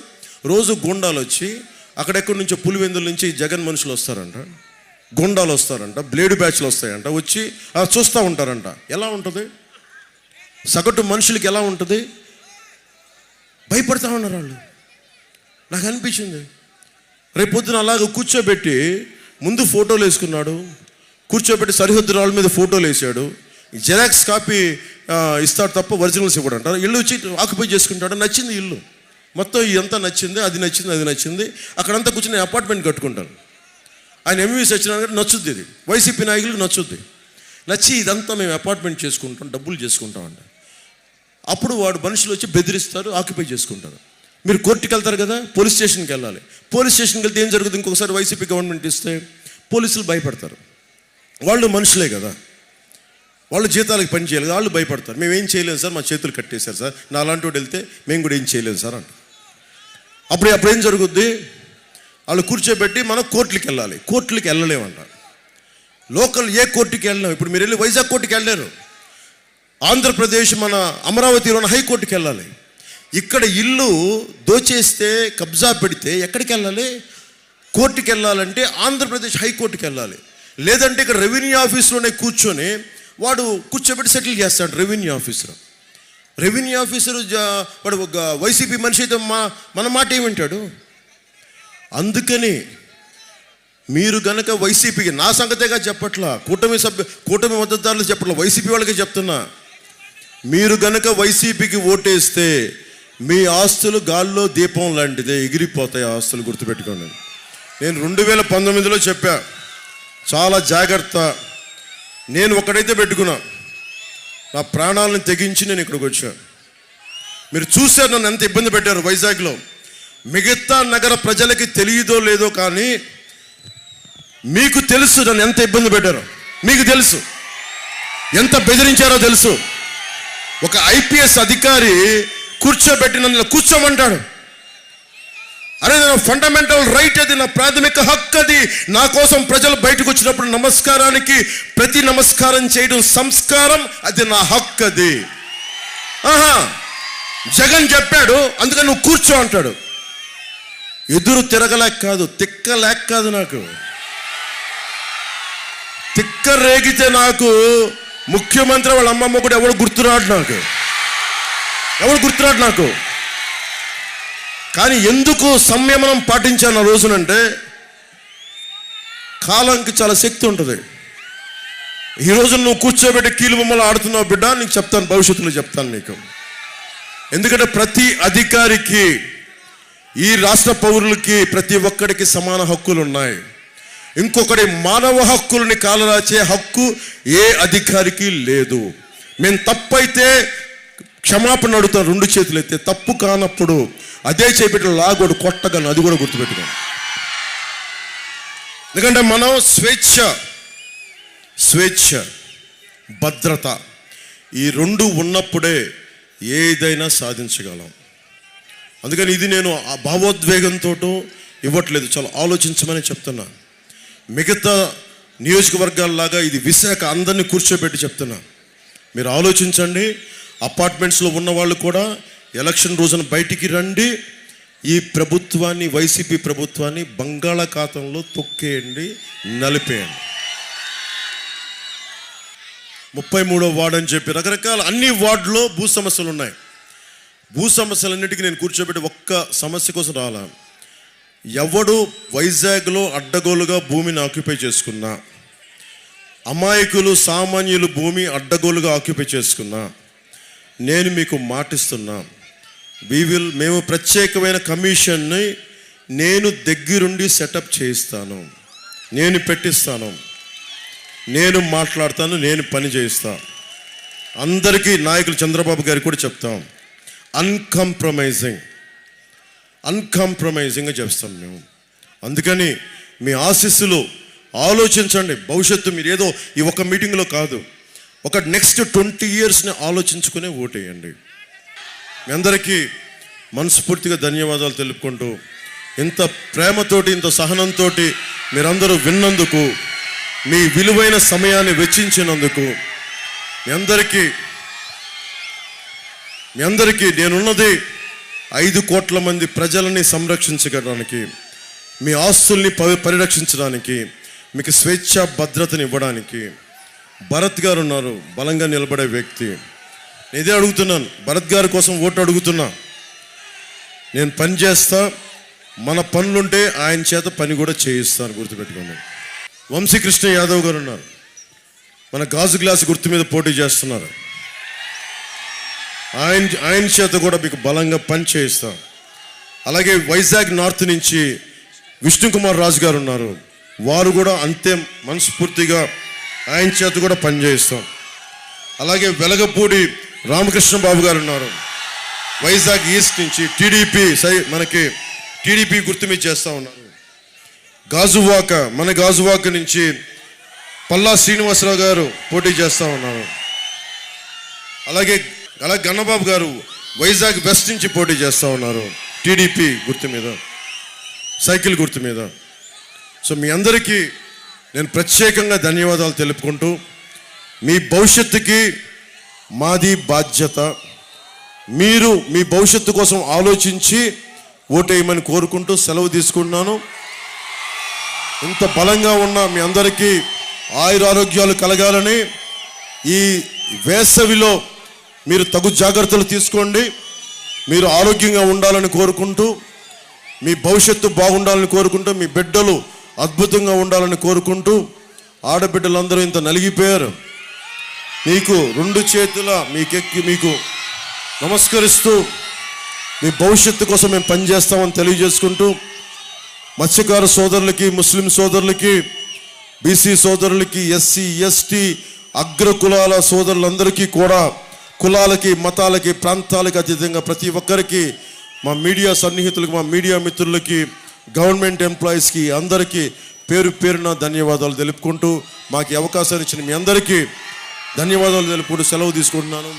రోజు గుండాలు వచ్చి అక్కడెక్కడి నుంచో పులివెందుల నుంచి జగన్ మనుషులు వస్తారంట, గుండాలు వస్తారంట, బ్లేడు బ్యాచ్లు వస్తాయంట, వచ్చి చూస్తూ ఉంటారంట. ఎలా ఉంటుంది, సగటు మనుషులకి ఎలా ఉంటుంది, భయపడతా ఉన్నారు వాళ్ళు. నాకు అనిపించింది, రేపు పొద్దున అలాగ కూర్చోబెట్టి ముందు ఫోటోలు వేసుకున్నాడు, కూర్చోబెట్టి సరిహద్దు రాళ్ళ మీద ఫోటోలు వేసాడు, జెరాక్స్ కాపీ ఇస్తాడు తప్ప ఒరిజినల్స్ ఇవ్వడంట. ఇల్లు వచ్చి ఆక్యుపై చేసుకుంటాడు, నచ్చింది ఇల్లు మొత్తం, ఇదంతా నచ్చింది, అది నచ్చింది, అక్కడంతా కూర్చొని అపార్ట్మెంట్ కట్టుకుంటాను. ఆయన ఎంవి సత్యనారాయణ గారు నచ్చుద్ది, ఇది వైసీపీ నాయకులకు నచ్చుద్ది, నచ్చి ఇదంతా మేము అపార్ట్మెంట్ చేసుకుంటాం, డబ్బులు చేసుకుంటామంట. అప్పుడు వాడు మనుషులు వచ్చి బెదిరిస్తారు, ఆక్యుపై చేసుకుంటారు. మీరు కోర్టుకి వెళ్తారు కదా, పోలీస్ స్టేషన్కి వెళ్ళాలి. పోలీస్ స్టేషన్కి వెళ్తే ఏం జరుగుతుంది, ఇంకొకసారి వైసీపీ గవర్నమెంట్ ఇస్తే పోలీసులు భయపడతారు, వాళ్ళు మనుషులే కదా, వాళ్ళు జీతాలకు పని చేయాలి కదా, వాళ్ళు భయపడతారు. మేము ఏం చేయలేము సార్, మా చేతులు కట్టేశారు సార్, నా అలాంటి వాడు వెళ్తే మేము కూడా ఏం చేయలేము సార్ అంట. అప్పుడు ఏం జరుగుద్ది, వాళ్ళు కూర్చోబెట్టి మనం కోర్టులకు వెళ్ళాలి, కోర్టులకు వెళ్ళలేమంట. లోకల్ ఏ కోర్టుకి వెళ్ళలేము. ఇప్పుడు మీరు వెళ్ళి వైజాగ్ కోర్టుకి వెళ్ళలేరు, ఆంధ్రప్రదేశ్ మన అమరావతిలోని హైకోర్టుకి వెళ్ళాలి. ఇక్కడ ఇల్లు దోచేస్తే కబ్జా పెడితే ఎక్కడికి వెళ్ళాలి, కోర్టుకి వెళ్ళాలంటే ఆంధ్రప్రదేశ్ హైకోర్టుకి వెళ్ళాలి. లేదంటే ఇక్కడ రెవెన్యూ ఆఫీస్లోనే కూర్చొని వాడు కూర్చోబెట్టి సెటిల్ చేస్తాడు. రెవెన్యూ ఆఫీసరు వాడు ఒక వైసీపీ మనిషి అయితే మన మాట ఏమింటాడు. అందుకని మీరు గనక వైసీపీకి, నా సంగతేగా చెప్పట్లా, కూటమి మద్దతుదారులు చెప్పట్లా, వైసీపీ వాళ్ళకే చెప్తున్నా, మీరు గనక వైసీపీకి ఓటేస్తే మీ ఆస్తులు గాల్లో దీపం లాంటిదే, ఎగిరిపోతాయి ఆస్తులు, గుర్తుపెట్టుకోండి. నేను 2019లో చెప్పా, చాలా జాగ్రత్త. నేను ఒకడైతే పెట్టుకున్నా, నా ప్రాణాలను తెగించి నేను ఇక్కడికి వచ్చా. మీరు చూశారు నన్ను ఎంత ఇబ్బంది పెట్టారు వైజాగ్లో. మిగతా నగర ప్రజలకి తెలియదో లేదో కానీ మీకు తెలుసు నన్ను ఎంత ఇబ్బంది పెట్టారో, మీకు తెలుసు ఎంత బెదిరించారో తెలుసు. ఒక ఐపీఎస్ అధికారి కూర్చోబెట్టి నన్ను కూర్చోమంటాడు. అరే నా ఫండమెంటల్ రైట్, అది నా ప్రాథమిక హక్కు. అది నా కోసం ప్రజలు బయటకు వచ్చినప్పుడు నమస్కారానికి ప్రతి నమస్కారం చేయడం సంస్కారం, అది నా హక్కు. అది జగన్ చెప్పాడు అందుకని నువ్వు కూర్చో అంటాడు. ఎదురు తిరగలేక కాదు, తిక్కలేక కాదు, నాకు తిక్క రేగితే నాకు ముఖ్యమంత్రి వాళ్ళ అమ్మమ్మ కూడా ఎవడు గుర్తురాడు నాకు. కానీ ఎందుకు సంయమనం పాటించాను ఆ రోజునంటే, కాలానికి చాలా శక్తి ఉంటుంది. ఈరోజు నువ్వు కూర్చోబెట్టి కీలు బొమ్మలు ఆడుతున్నావు బిడ్డ, నీకు చెప్తాను, భవిష్యత్తులో చెప్తాను నీకు. ఎందుకంటే ప్రతి అధికారికి, ఈ రాష్ట్ర పౌరులకి ప్రతి ఒక్కడికి సమాన హక్కులు ఉన్నాయి. ఇంకొకటి మానవ హక్కులని కాలరాచే హక్కు ఏ అధికారికి లేదు. మేము తప్పైతే క్షమాపణ అడుగుతాను, 2 చేతులు ఎత్తే. తప్పు కానప్పుడు అదే చేపెట్టి లాగోడు కొట్టగాను, అది కూడా గుర్తుపెట్టుకోండి. ఎందుకంటే మనం స్వేచ్ఛ భద్రత ఈ 2 ఉన్నప్పుడే ఏదైనా సాధించగలం. అందుకని ఇది నేను ఆ భావోద్వేగంతో ఇవ్వట్లేదు, చాలా ఆలోచించమని చెప్తున్నా. మిగతా నియోజకవర్గాల్లాగా ఇది విశాఖ అందరినీ కూర్చోబెట్టి చెప్తున్నా. మీరు ఆలోచించండి. అపార్ట్మెంట్స్లో ఉన్న వాళ్ళు కూడా ఎలక్షన్ రోజున బయటికి రండి, ఈ ప్రభుత్వాన్ని, వైసీపీ ప్రభుత్వాన్ని బంగాళాఖాతంలో తొక్కేయండి, నలిపేయండి. 33వ వార్డు అని చెప్పి రకరకాల అన్ని వార్డులో భూ సమస్యలు ఉన్నాయి. భూ సమస్యలన్నిటికీ నేను కూర్చోబెట్టి ఒక్క సమస్య కోసం రాలా. ఎవడు వైజాగ్లో అడ్డగోలుగా భూమిని ఆక్యుపై చేసుకున్నా, అమాయకులు సామాన్యులు భూమి అడ్డగోలుగా ఆక్యుపై చేసుకున్నా, నేను మీకు మాటిస్తున్నా, మేము ప్రత్యేకమైన కమిషన్ని నేను దగ్గరుండి సెటప్ చేయిస్తాను, నేను పెట్టిస్తాను, నేను మాట్లాడతాను, నేను పని చేయిస్తా. అందరికీ నాయకులు చంద్రబాబు గారికి కూడా చెప్తాం, అన్కాంప్రమైజింగ్గా చేస్తాం మేము. అందుకని మీ ఆశీస్సులు ఆలోచించండి. భవిష్యత్తు మీరు ఏదో ఈ ఒక మీటింగ్లో కాదు, ఒక నెక్స్ట్ 20 yearsని ఆలోచించుకునే ఓటేయండి. మీ అందరికీ మనస్ఫూర్తిగా ధన్యవాదాలు తెలుపుకుంటూ, ఇంత ప్రేమతోటి, ఇంత సహనంతో మీరందరూ విన్నందుకు, మీ విలువైన సమయాన్ని వెచ్చించినందుకు మీ అందరికీ నేనున్నది 5 కోట్ల మంది ప్రజలని సంరక్షించడానికి, మీ ఆస్తుల్ని పరిరక్షించడానికి, మీకు స్వేచ్ఛ భద్రతని ఇవ్వడానికి. భరత్ గారు ఉన్నారు, బలంగా నిలబడే వ్యక్తి. నేను ఇదే అడుగుతున్నాను, భరత్ గారి కోసం ఓటు అడుగుతున్నా. నేను పని చేస్తా, మన పనులుంటే ఆయన చేత పని కూడా చేయిస్తాను, గుర్తుపెట్టుకోండి. వంశీకృష్ణ యాదవ్ గారు ఉన్నారు, మన గాజు గ్లాస్ గుర్తు మీద పోటీ చేస్తున్నారు. ఆయన చేత కూడా మీకు బలంగా పని చేయిస్తాం. అలాగే వైజాగ్ నార్త్ నుంచి విష్ణుకుమార్ రాజు గారు ఉన్నారు, వారు కూడా అంతే మనస్ఫూర్తిగా ఆయన చేత కూడా పని చేయిస్తాం. అలాగే వెలగపూడి రామకృష్ణ బాబు గారు ఉన్నారు, వైజాగ్ ఈస్ట్ నుంచి మనకి టీడీపీ గుర్తు మీద చేస్తూ ఉన్నారు. గాజువాక నుంచి పల్లా శ్రీనివాసరావు గారు పోటీ చేస్తూ ఉన్నారు. అలాగే గన్నబాబు గారు వైజాగ్ వెస్ట్ నుంచి పోటీ చేస్తూ ఉన్నారు, టీడీపీ గుర్తు మీద, సైకిల్ గుర్తు మీద. సో మీ అందరికీ నేను ప్రత్యేకంగా ధన్యవాదాలు తెలుపుకుంటూ, మీ భవిష్యత్తుకి మాది బాధ్యత. మీరు మీ భవిష్యత్తు కోసం ఆలోచించి ఓటేయమని కోరుకుంటూ సెలవు తీసుకుంటున్నాను. ఇంత బలంగా ఉన్న మీ అందరికీ ఆయురారోగ్యాలు కలగాలని, ఈ వేసవిలో మీరు తగు జాగ్రత్తలు తీసుకోండి, మీరు ఆరోగ్యంగా ఉండాలని కోరుకుంటూ, మీ భవిష్యత్తు బాగుండాలని కోరుకుంటూ, మీ బిడ్డలు అద్భుతంగా ఉండాలని కోరుకుంటూ, ఆడబిడ్డలందరూ ఇంత నలిగిపోయారు, మీకు 2 చేతుల మీకు నమస్కరిస్తూ, మీ భవిష్యత్తు కోసం మేము పనిచేస్తామని తెలియజేసుకుంటూ, మత్స్యకార సోదరులకి, ముస్లిం సోదరులకి, బీసీ సోదరులకి, ఎస్సీ ఎస్టీ అగ్ర కులాల సోదరులందరికీ కూడా, కులాలకి మతాలకి ప్రాంతాలకి అతీతంగా ప్రతి ఒక్కరికి, మా మీడియా సన్నిహితులకి, మా మీడియా మిత్రులకి, గవర్నమెంట్ ఎంప్లాయీస్కి అందరికీ పేరున ధన్యవాదాలు తెలుపుకుంటూ, మాకు అవకాశాన్ని ఇచ్చిన మీ అందరికీ ధన్యవాదాలు తెలుపుకుంటూ సెలవు తీసుకుంటున్నాను.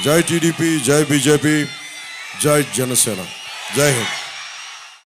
జై టీడీపీ, జై బీజేపీ, జై జనసేన. జై హింద్.